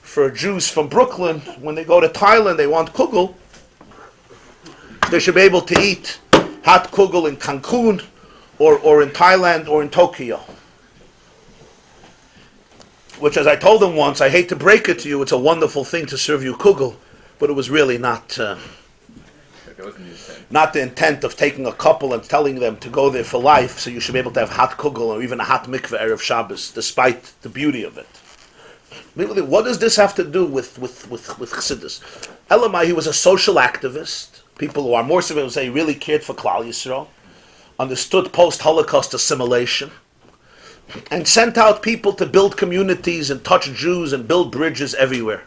for Jews from Brooklyn. When they go to Thailand, they want kugel. They should be able to eat hot kugel in Cancun, or in Thailand, or in Tokyo. Which, as I told them once, I hate to break it to you, it's a wonderful thing to serve you kugel, but it was really not the intent of taking a couple and telling them to go there for life, so you should be able to have hot kugel or even a hot mikveh erev Shabbos, despite the beauty of it. What does this have to do with Chassidus? Elamai, he was a social activist. People who are more severe would say he really cared for Klal Yisrael, understood post-Holocaust assimilation, and sent out people to build communities and touch Jews and build bridges everywhere.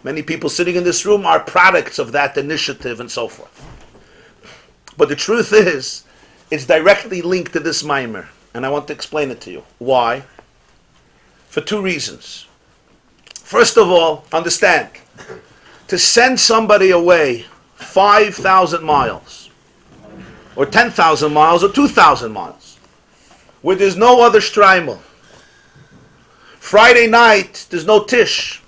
Many people sitting in this room are products of that initiative and so forth. But the truth is, it's directly linked to this mimer, and I want to explain it to you. Why? For two reasons. First of all, understand, to send somebody away 5,000 miles, or 10,000 miles, or 2,000 miles, where there's no other shtreimel. Friday night, there's no tish.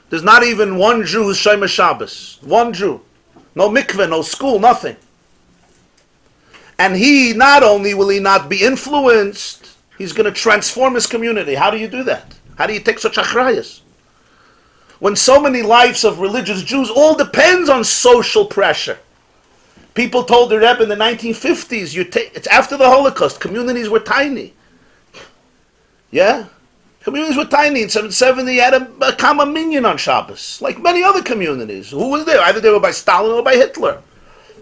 There's not even one Jew who's Shema Shabbos. One Jew. No mikveh, no school, nothing. And he, not only will he not be influenced, he's going to transform his community. How do you do that? How do you take such achrayas? When so many lives of religious Jews all depends on social pressure. People told the Rebbe in the 1950s, it's after the Holocaust, communities were tiny. Yeah? Communities were tiny. In 1970, you had a common minyan on Shabbos, like many other communities. Who was there? Either they were by Stalin or by Hitler.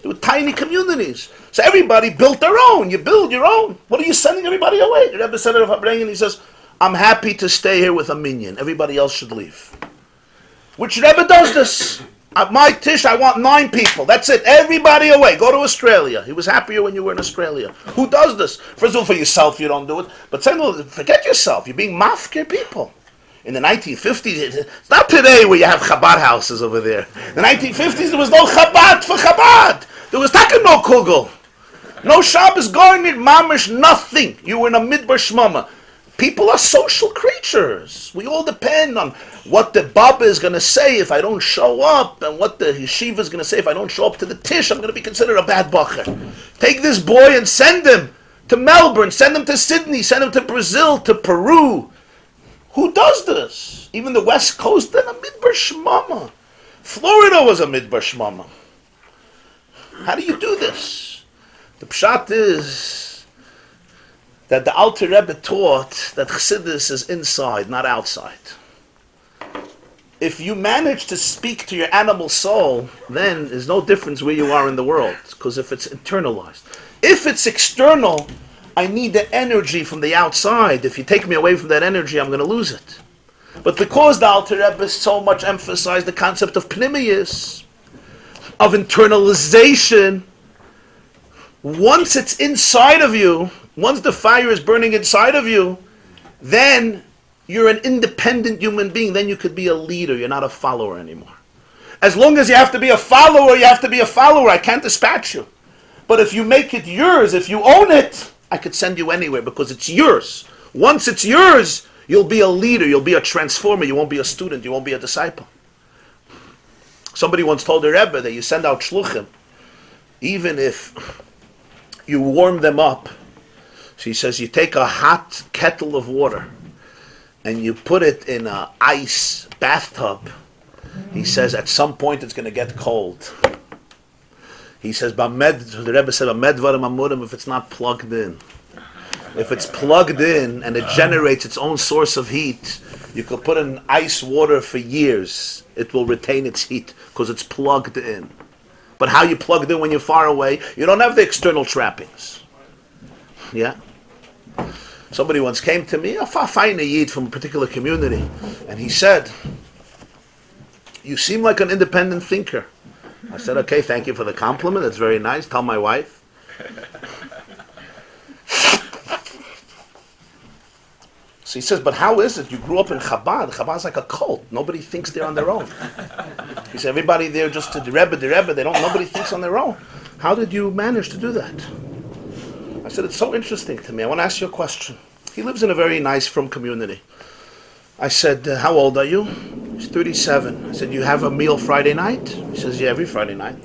They were tiny communities. So everybody built their own. You build your own. What are you sending everybody away? The Rebbe said it of Habrengen, he says, I'm happy to stay here with a minyan. Everybody else should leave. Which Rebbe does this? At my tish, I want 9 people. That's it. Everybody away. Go to Australia. He was happier when you were in Australia. Who does this? First of all, for yourself, you don't do it. But second of all, forget yourself. You're being mafkir people. In the 1950s, it's not today where you have Chabad houses over there. In the 1950s, there was no Chabad for Chabad. There was taka no kugel. No Shabbos going in mamish, nothing. You were in a midbar shmama. People are social creatures. We all depend on what the Baba is going to say if I don't show up, and what the yeshiva is going to say if I don't show up to the tish. I'm going to be considered a bad bacher. Take this boy and send him to Melbourne, send him to Sydney, send him to Brazil, to Peru. Who does this? Even the West Coast, then a midbar shmama. Florida was a midbar shmama. How do you do this? The pshat is that the Alter Rebbe taught that Chassidus is inside, not outside. If you manage to speak to your animal soul, then there's no difference where you are in the world, because if it's internalized. If it's external, I need the energy from the outside. If you take me away from that energy, I'm going to lose it. But because the Alter Rebbe so much emphasized the concept of pnimius, of internalization, once it's inside of you, once the fire is burning inside of you, then you're an independent human being. Then you could be a leader. You're not a follower anymore. As long as you have to be a follower, you have to be a follower. I can't dispatch you. But if you make it yours, if you own it, I could send you anywhere because it's yours. Once it's yours, you'll be a leader. You'll be a transformer. You won't be a student. You won't be a disciple. Somebody once told the Rebbe that you send out shluchim, even if you warm them up. She says you take a hot kettle of water and you put it in an ice bathtub. He says at some point it's going to get cold. He says, the Rebbe said, if it's not plugged in. If it's plugged in and it generates its own source of heat, you could put in ice water for years. It will retain its heat because it's plugged in. But how you plugged in when you're far away, you don't have the external trappings. Yeah? Somebody once came to me, a fine yid from a particular community, and he said, you seem like an independent thinker. I said, okay, thank you for the compliment. That's very nice. Tell my wife. So he says, but how is it? You grew up in Chabad. Chabad's like a cult. Nobody thinks they're on their own. He said, everybody there just to the Rebbe. Nobody thinks on their own. How did you manage to do that? I said, it's so interesting to me. I want to ask you a question. He lives in a very nice, frum community. I said, how old are you? He's 37. I said, you have a meal Friday night? He says, yeah, every Friday night.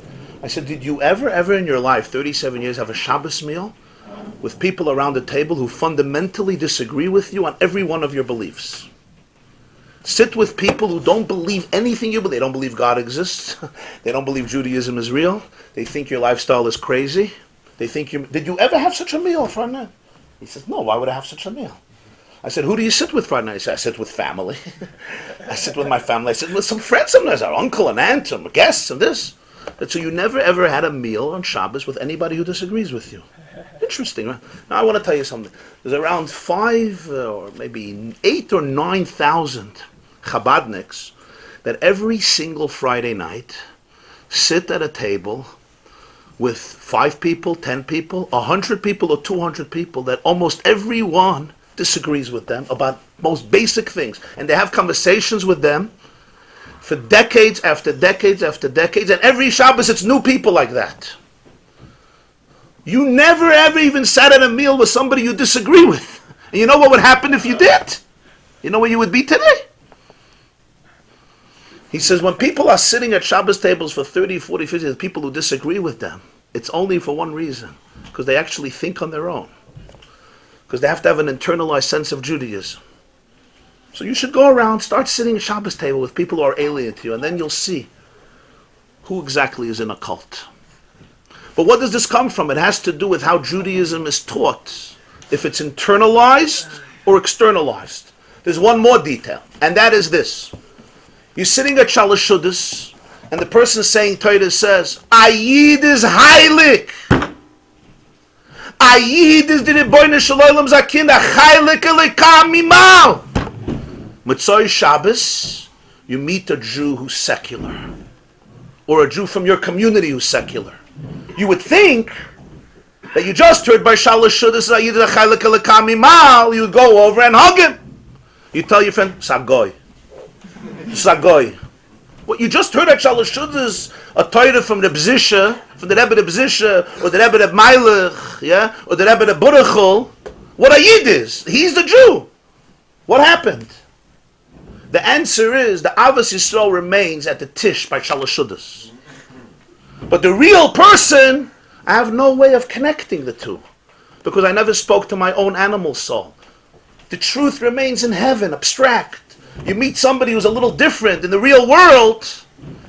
I said, did you ever in your life, 37 years, have a Shabbos meal with people around the table who fundamentally disagree with you on every one of your beliefs? Sit with people who don't believe anything you believe. They don't believe God exists. They don't believe Judaism is real. They think your lifestyle is crazy. They think you... Did you ever have such a meal Friday night? He says, no, why would I have such a meal? I said, who do you sit with Friday night? He said, I sit with family. I sit with my family. I sit with some friends sometimes, our uncle and aunt, some guests and this. But so you never ever had a meal on Shabbos with anybody who disagrees with you. Interesting, right? Now I want to tell you something. There's around 5 or maybe 8 or 9,000 Chabadniks that every single Friday night sit at a table with 5 people, 10 people, 100 people or 200 people that almost everyone disagrees with them about most basic things. And they have conversations with them for decades after decades after decades. And every Shabbos it's new people like that. You never ever even sat at a meal with somebody you disagree with. And you know what would happen if you did? You know where you would be today? He says when people are sitting at Shabbos tables for 30, 40, 50 years, people who disagree with them, it's only for one reason. Because they actually think on their own. Because they have to have an internalized sense of Judaism. So you should go around, start sitting at Shabbos table with people who are alien to you, and then you'll see who exactly is in a cult. But what does this come from? It has to do with how Judaism is taught. If it's internalized or externalized. There's one more detail, and that is this. You're sitting at Shalosh Shuddis, and the person saying Torah says, Ayid is heilig. Ayid is the Rebbeinu Shalom Zakin, a Chaylik Elekam Mimal. Motzei Shabbos, you meet a Jew who's secular, or a Jew from your community who's secular. You would think that you just heard by Shalosh Shudas Ayid a Chaylik Elekam Mimal, you would go over and hug him. You tell your friend, Sagoy. Sagoy. What you just heard at Shalosh Shudas, a Torah from the Bzisha, from the Rebbe the Bzisha, or the Rebbe the Meilech, yeah, or the Rebbe the Burachol. What Ayid is? He's the Jew. What happened? The answer is the Avos Yisrael remains at the Tish by Shalosh Shudas. But the real person, I have no way of connecting the two, because I never spoke to my own animal soul. The truth remains in heaven, abstract. You meet somebody who's a little different in the real world,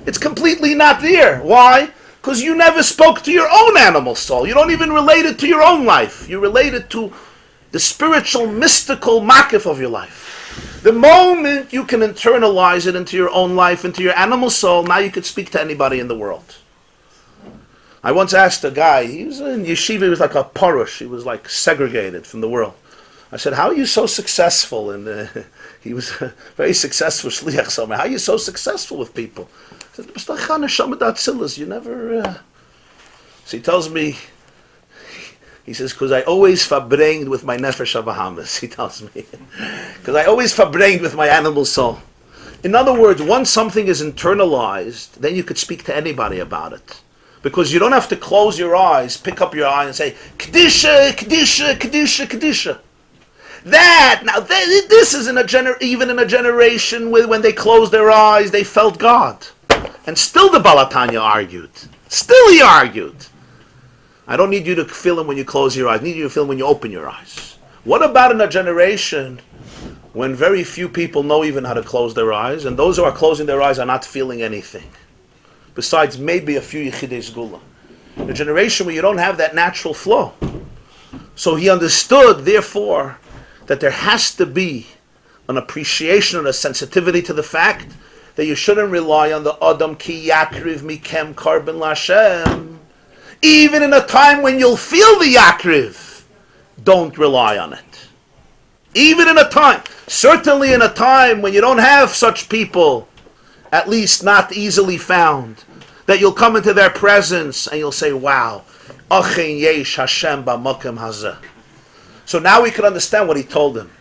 it's completely not there. Why? Because you never spoke to your own animal soul. You don't even relate it to your own life. You relate it to the spiritual, mystical makif of your life. The moment you can internalize it into your own life, into your animal soul, now you could speak to anybody in the world. I once asked a guy, he was in yeshiva, he was like a parush, he was like segregated from the world. I said, how are you so successful? And he was a very successful shliach somewhere. How are you so successful with people? I said, you never... So he tells me, he says, because I always verbringed with my nefesh habahamis, he tells me. Because I always verbringed with my animal soul. In other words, once something is internalized, then you could speak to anybody about it. Because you don't have to close your eyes, pick up your eye and say, Kedisha, Kedisha, Kedisha, Kedisha. This is even in a generation when they closed their eyes, they felt God. And still the Balatanya argued. Still he argued. I don't need you to feel him when you close your eyes. I need you to feel him when you open your eyes. What about in a generation when very few people know even how to close their eyes, and those who are closing their eyes are not feeling anything, besides maybe a few Yechidei Sgula? A generation where you don't have that natural flow. So he understood, therefore, that there has to be an appreciation and a sensitivity to the fact that you shouldn't rely on the Adam ki Yakriv mikem karben lashem. Even in a time when you'll feel the Yakriv, don't rely on it. Even in a time, certainly in a time when you don't have such people, at least not easily found, that you'll come into their presence and you'll say, wow, Achen yesh Hashem b'makom hazeh. So now we can understand what he told him.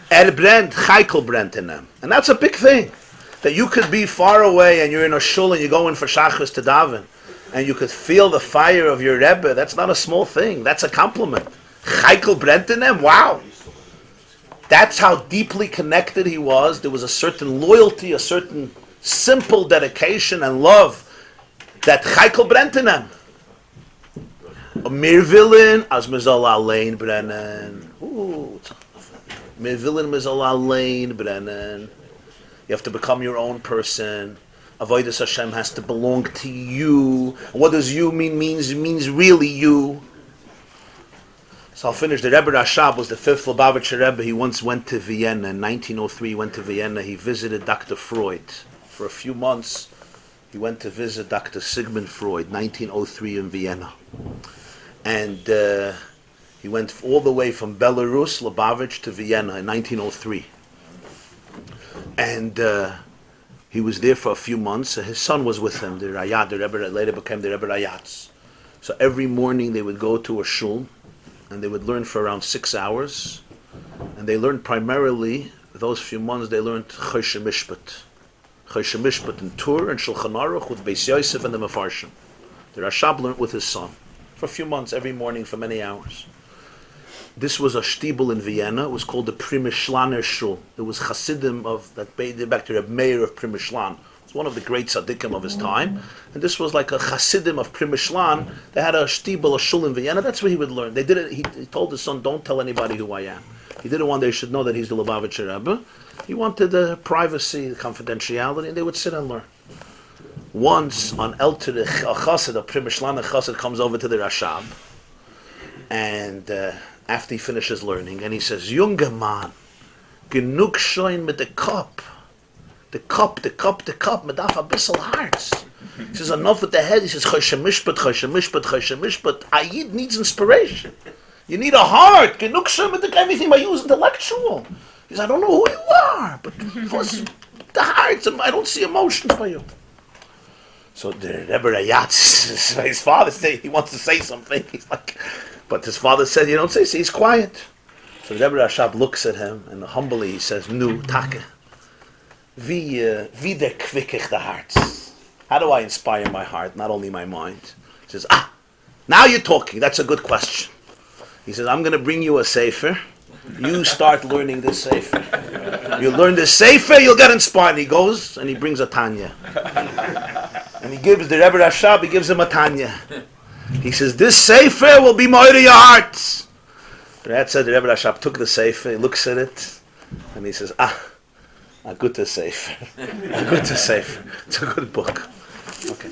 Brennt, Chaykel brennt in them. And that's a big thing. That you could be far away and you're in a shul and you go in for Shachris to daven, and you could feel the fire of your Rebbe. That's not a small thing. That's a compliment. Chaykel brennt in them. Wow. That's how deeply connected he was. There was a certain loyalty, a certain simple dedication and love that Chaykel brennt in them. Mir willen as me zal allein brennen. Mir willen me zal allein brennen. You have to become your own person. Avodas Hashem has to belong to you. What does you mean? Means really you. So I'll finish. The Rebbe Rashab was the fifth Lubavitcher Rebbe. He once went to Vienna. In 1903 he went to Vienna. He visited Dr. Freud. For a few months he went to visit Dr. Sigmund Freud, 1903 in Vienna. And he went all the way from Belarus, Lubavitch, to Vienna in 1903. And he was there for a few months. His son was with him, the Rayat, the Rebbe that later became the Rebbe Rayatz. So every morning they would go to a shul, and they would learn for around 6 hours. And they learned primarily, those few months, they learned Choshe Mishpat. Choshe Mishpat in Tur and Shulchan Aruch with Beis Yosef and the Mefarshim. The Rashab learned with his son for a few months, every morning for many hours. This was a shtibel in Vienna. It was called the Primishlaner Shul. It was Chassidim of that back to Rebbe Meir of Primishlan. It's one of the great tzaddikim of his time. And this was like a Chassidim of Primishlan. They had a shtibel, a shul in Vienna. That's where he would learn. They did it. He told his son, "Don't tell anybody who I am." He didn't want they should know that he's the Lubavitcher Rebbe. He wanted the privacy, the confidentiality, and they would sit and learn. Once on El Terich, a Chassid, a Primishlan, a Chassid comes over to the Rashab, and after he finishes learning, and he says, "Younger man, genug shoin mit the cup, medaf a bissel hearts." He says, "Enough with the head." He says, "Choshe Mishpat, Choshe Mishpat, Choshe Mishpat." Ayid needs inspiration. You need a heart. Everything by you is intellectual. He said, I don't know who you are, but the heart, I don't see emotions by you. So the Rebbe Rayatz, his father say he wants to say something. He's like, but his father said, you don't say, so he's quiet. So Rebbe Rashab looks at him and humbly he says, Nu, take. Wie der quickig the hearts. How do I inspire my heart, not only my mind? He says, now you're talking. That's a good question. He says, I'm going to bring you a sefer. You start learning this sefer. You learn this sefer, you'll get inspired. He goes and he brings a Tanya. And he gives the Rebbe Rashab, he gives him a Tanya. He says, this sefer will be more to your hearts. That said, the Rebbe Rashab took the sefer, he looks at it, and he says, a good sefer. A good sefer. It's a good book. Okay.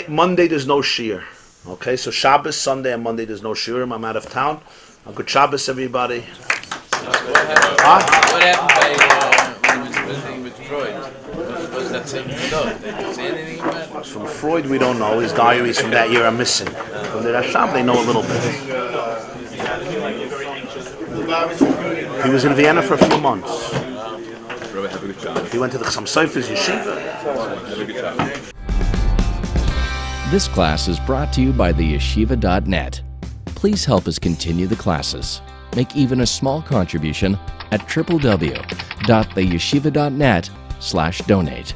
Monday there's no shiur. Okay, so Shabbos, Sunday and Monday there's no shiur. I'm out of town. A good Shabbos, everybody. What happened when he was visiting with Freud? Was that same stuff? Did they say anything about it? From Freud we don't know. His diaries from that year are missing. From the Rashab they know a little bit. He was in Vienna for a few months. He went to the Chaim Sofer's yeshiva. This class is brought to you by theyeshiva.net. Please help us continue the classes. Make even a small contribution at www.theyeshiva.net/donate.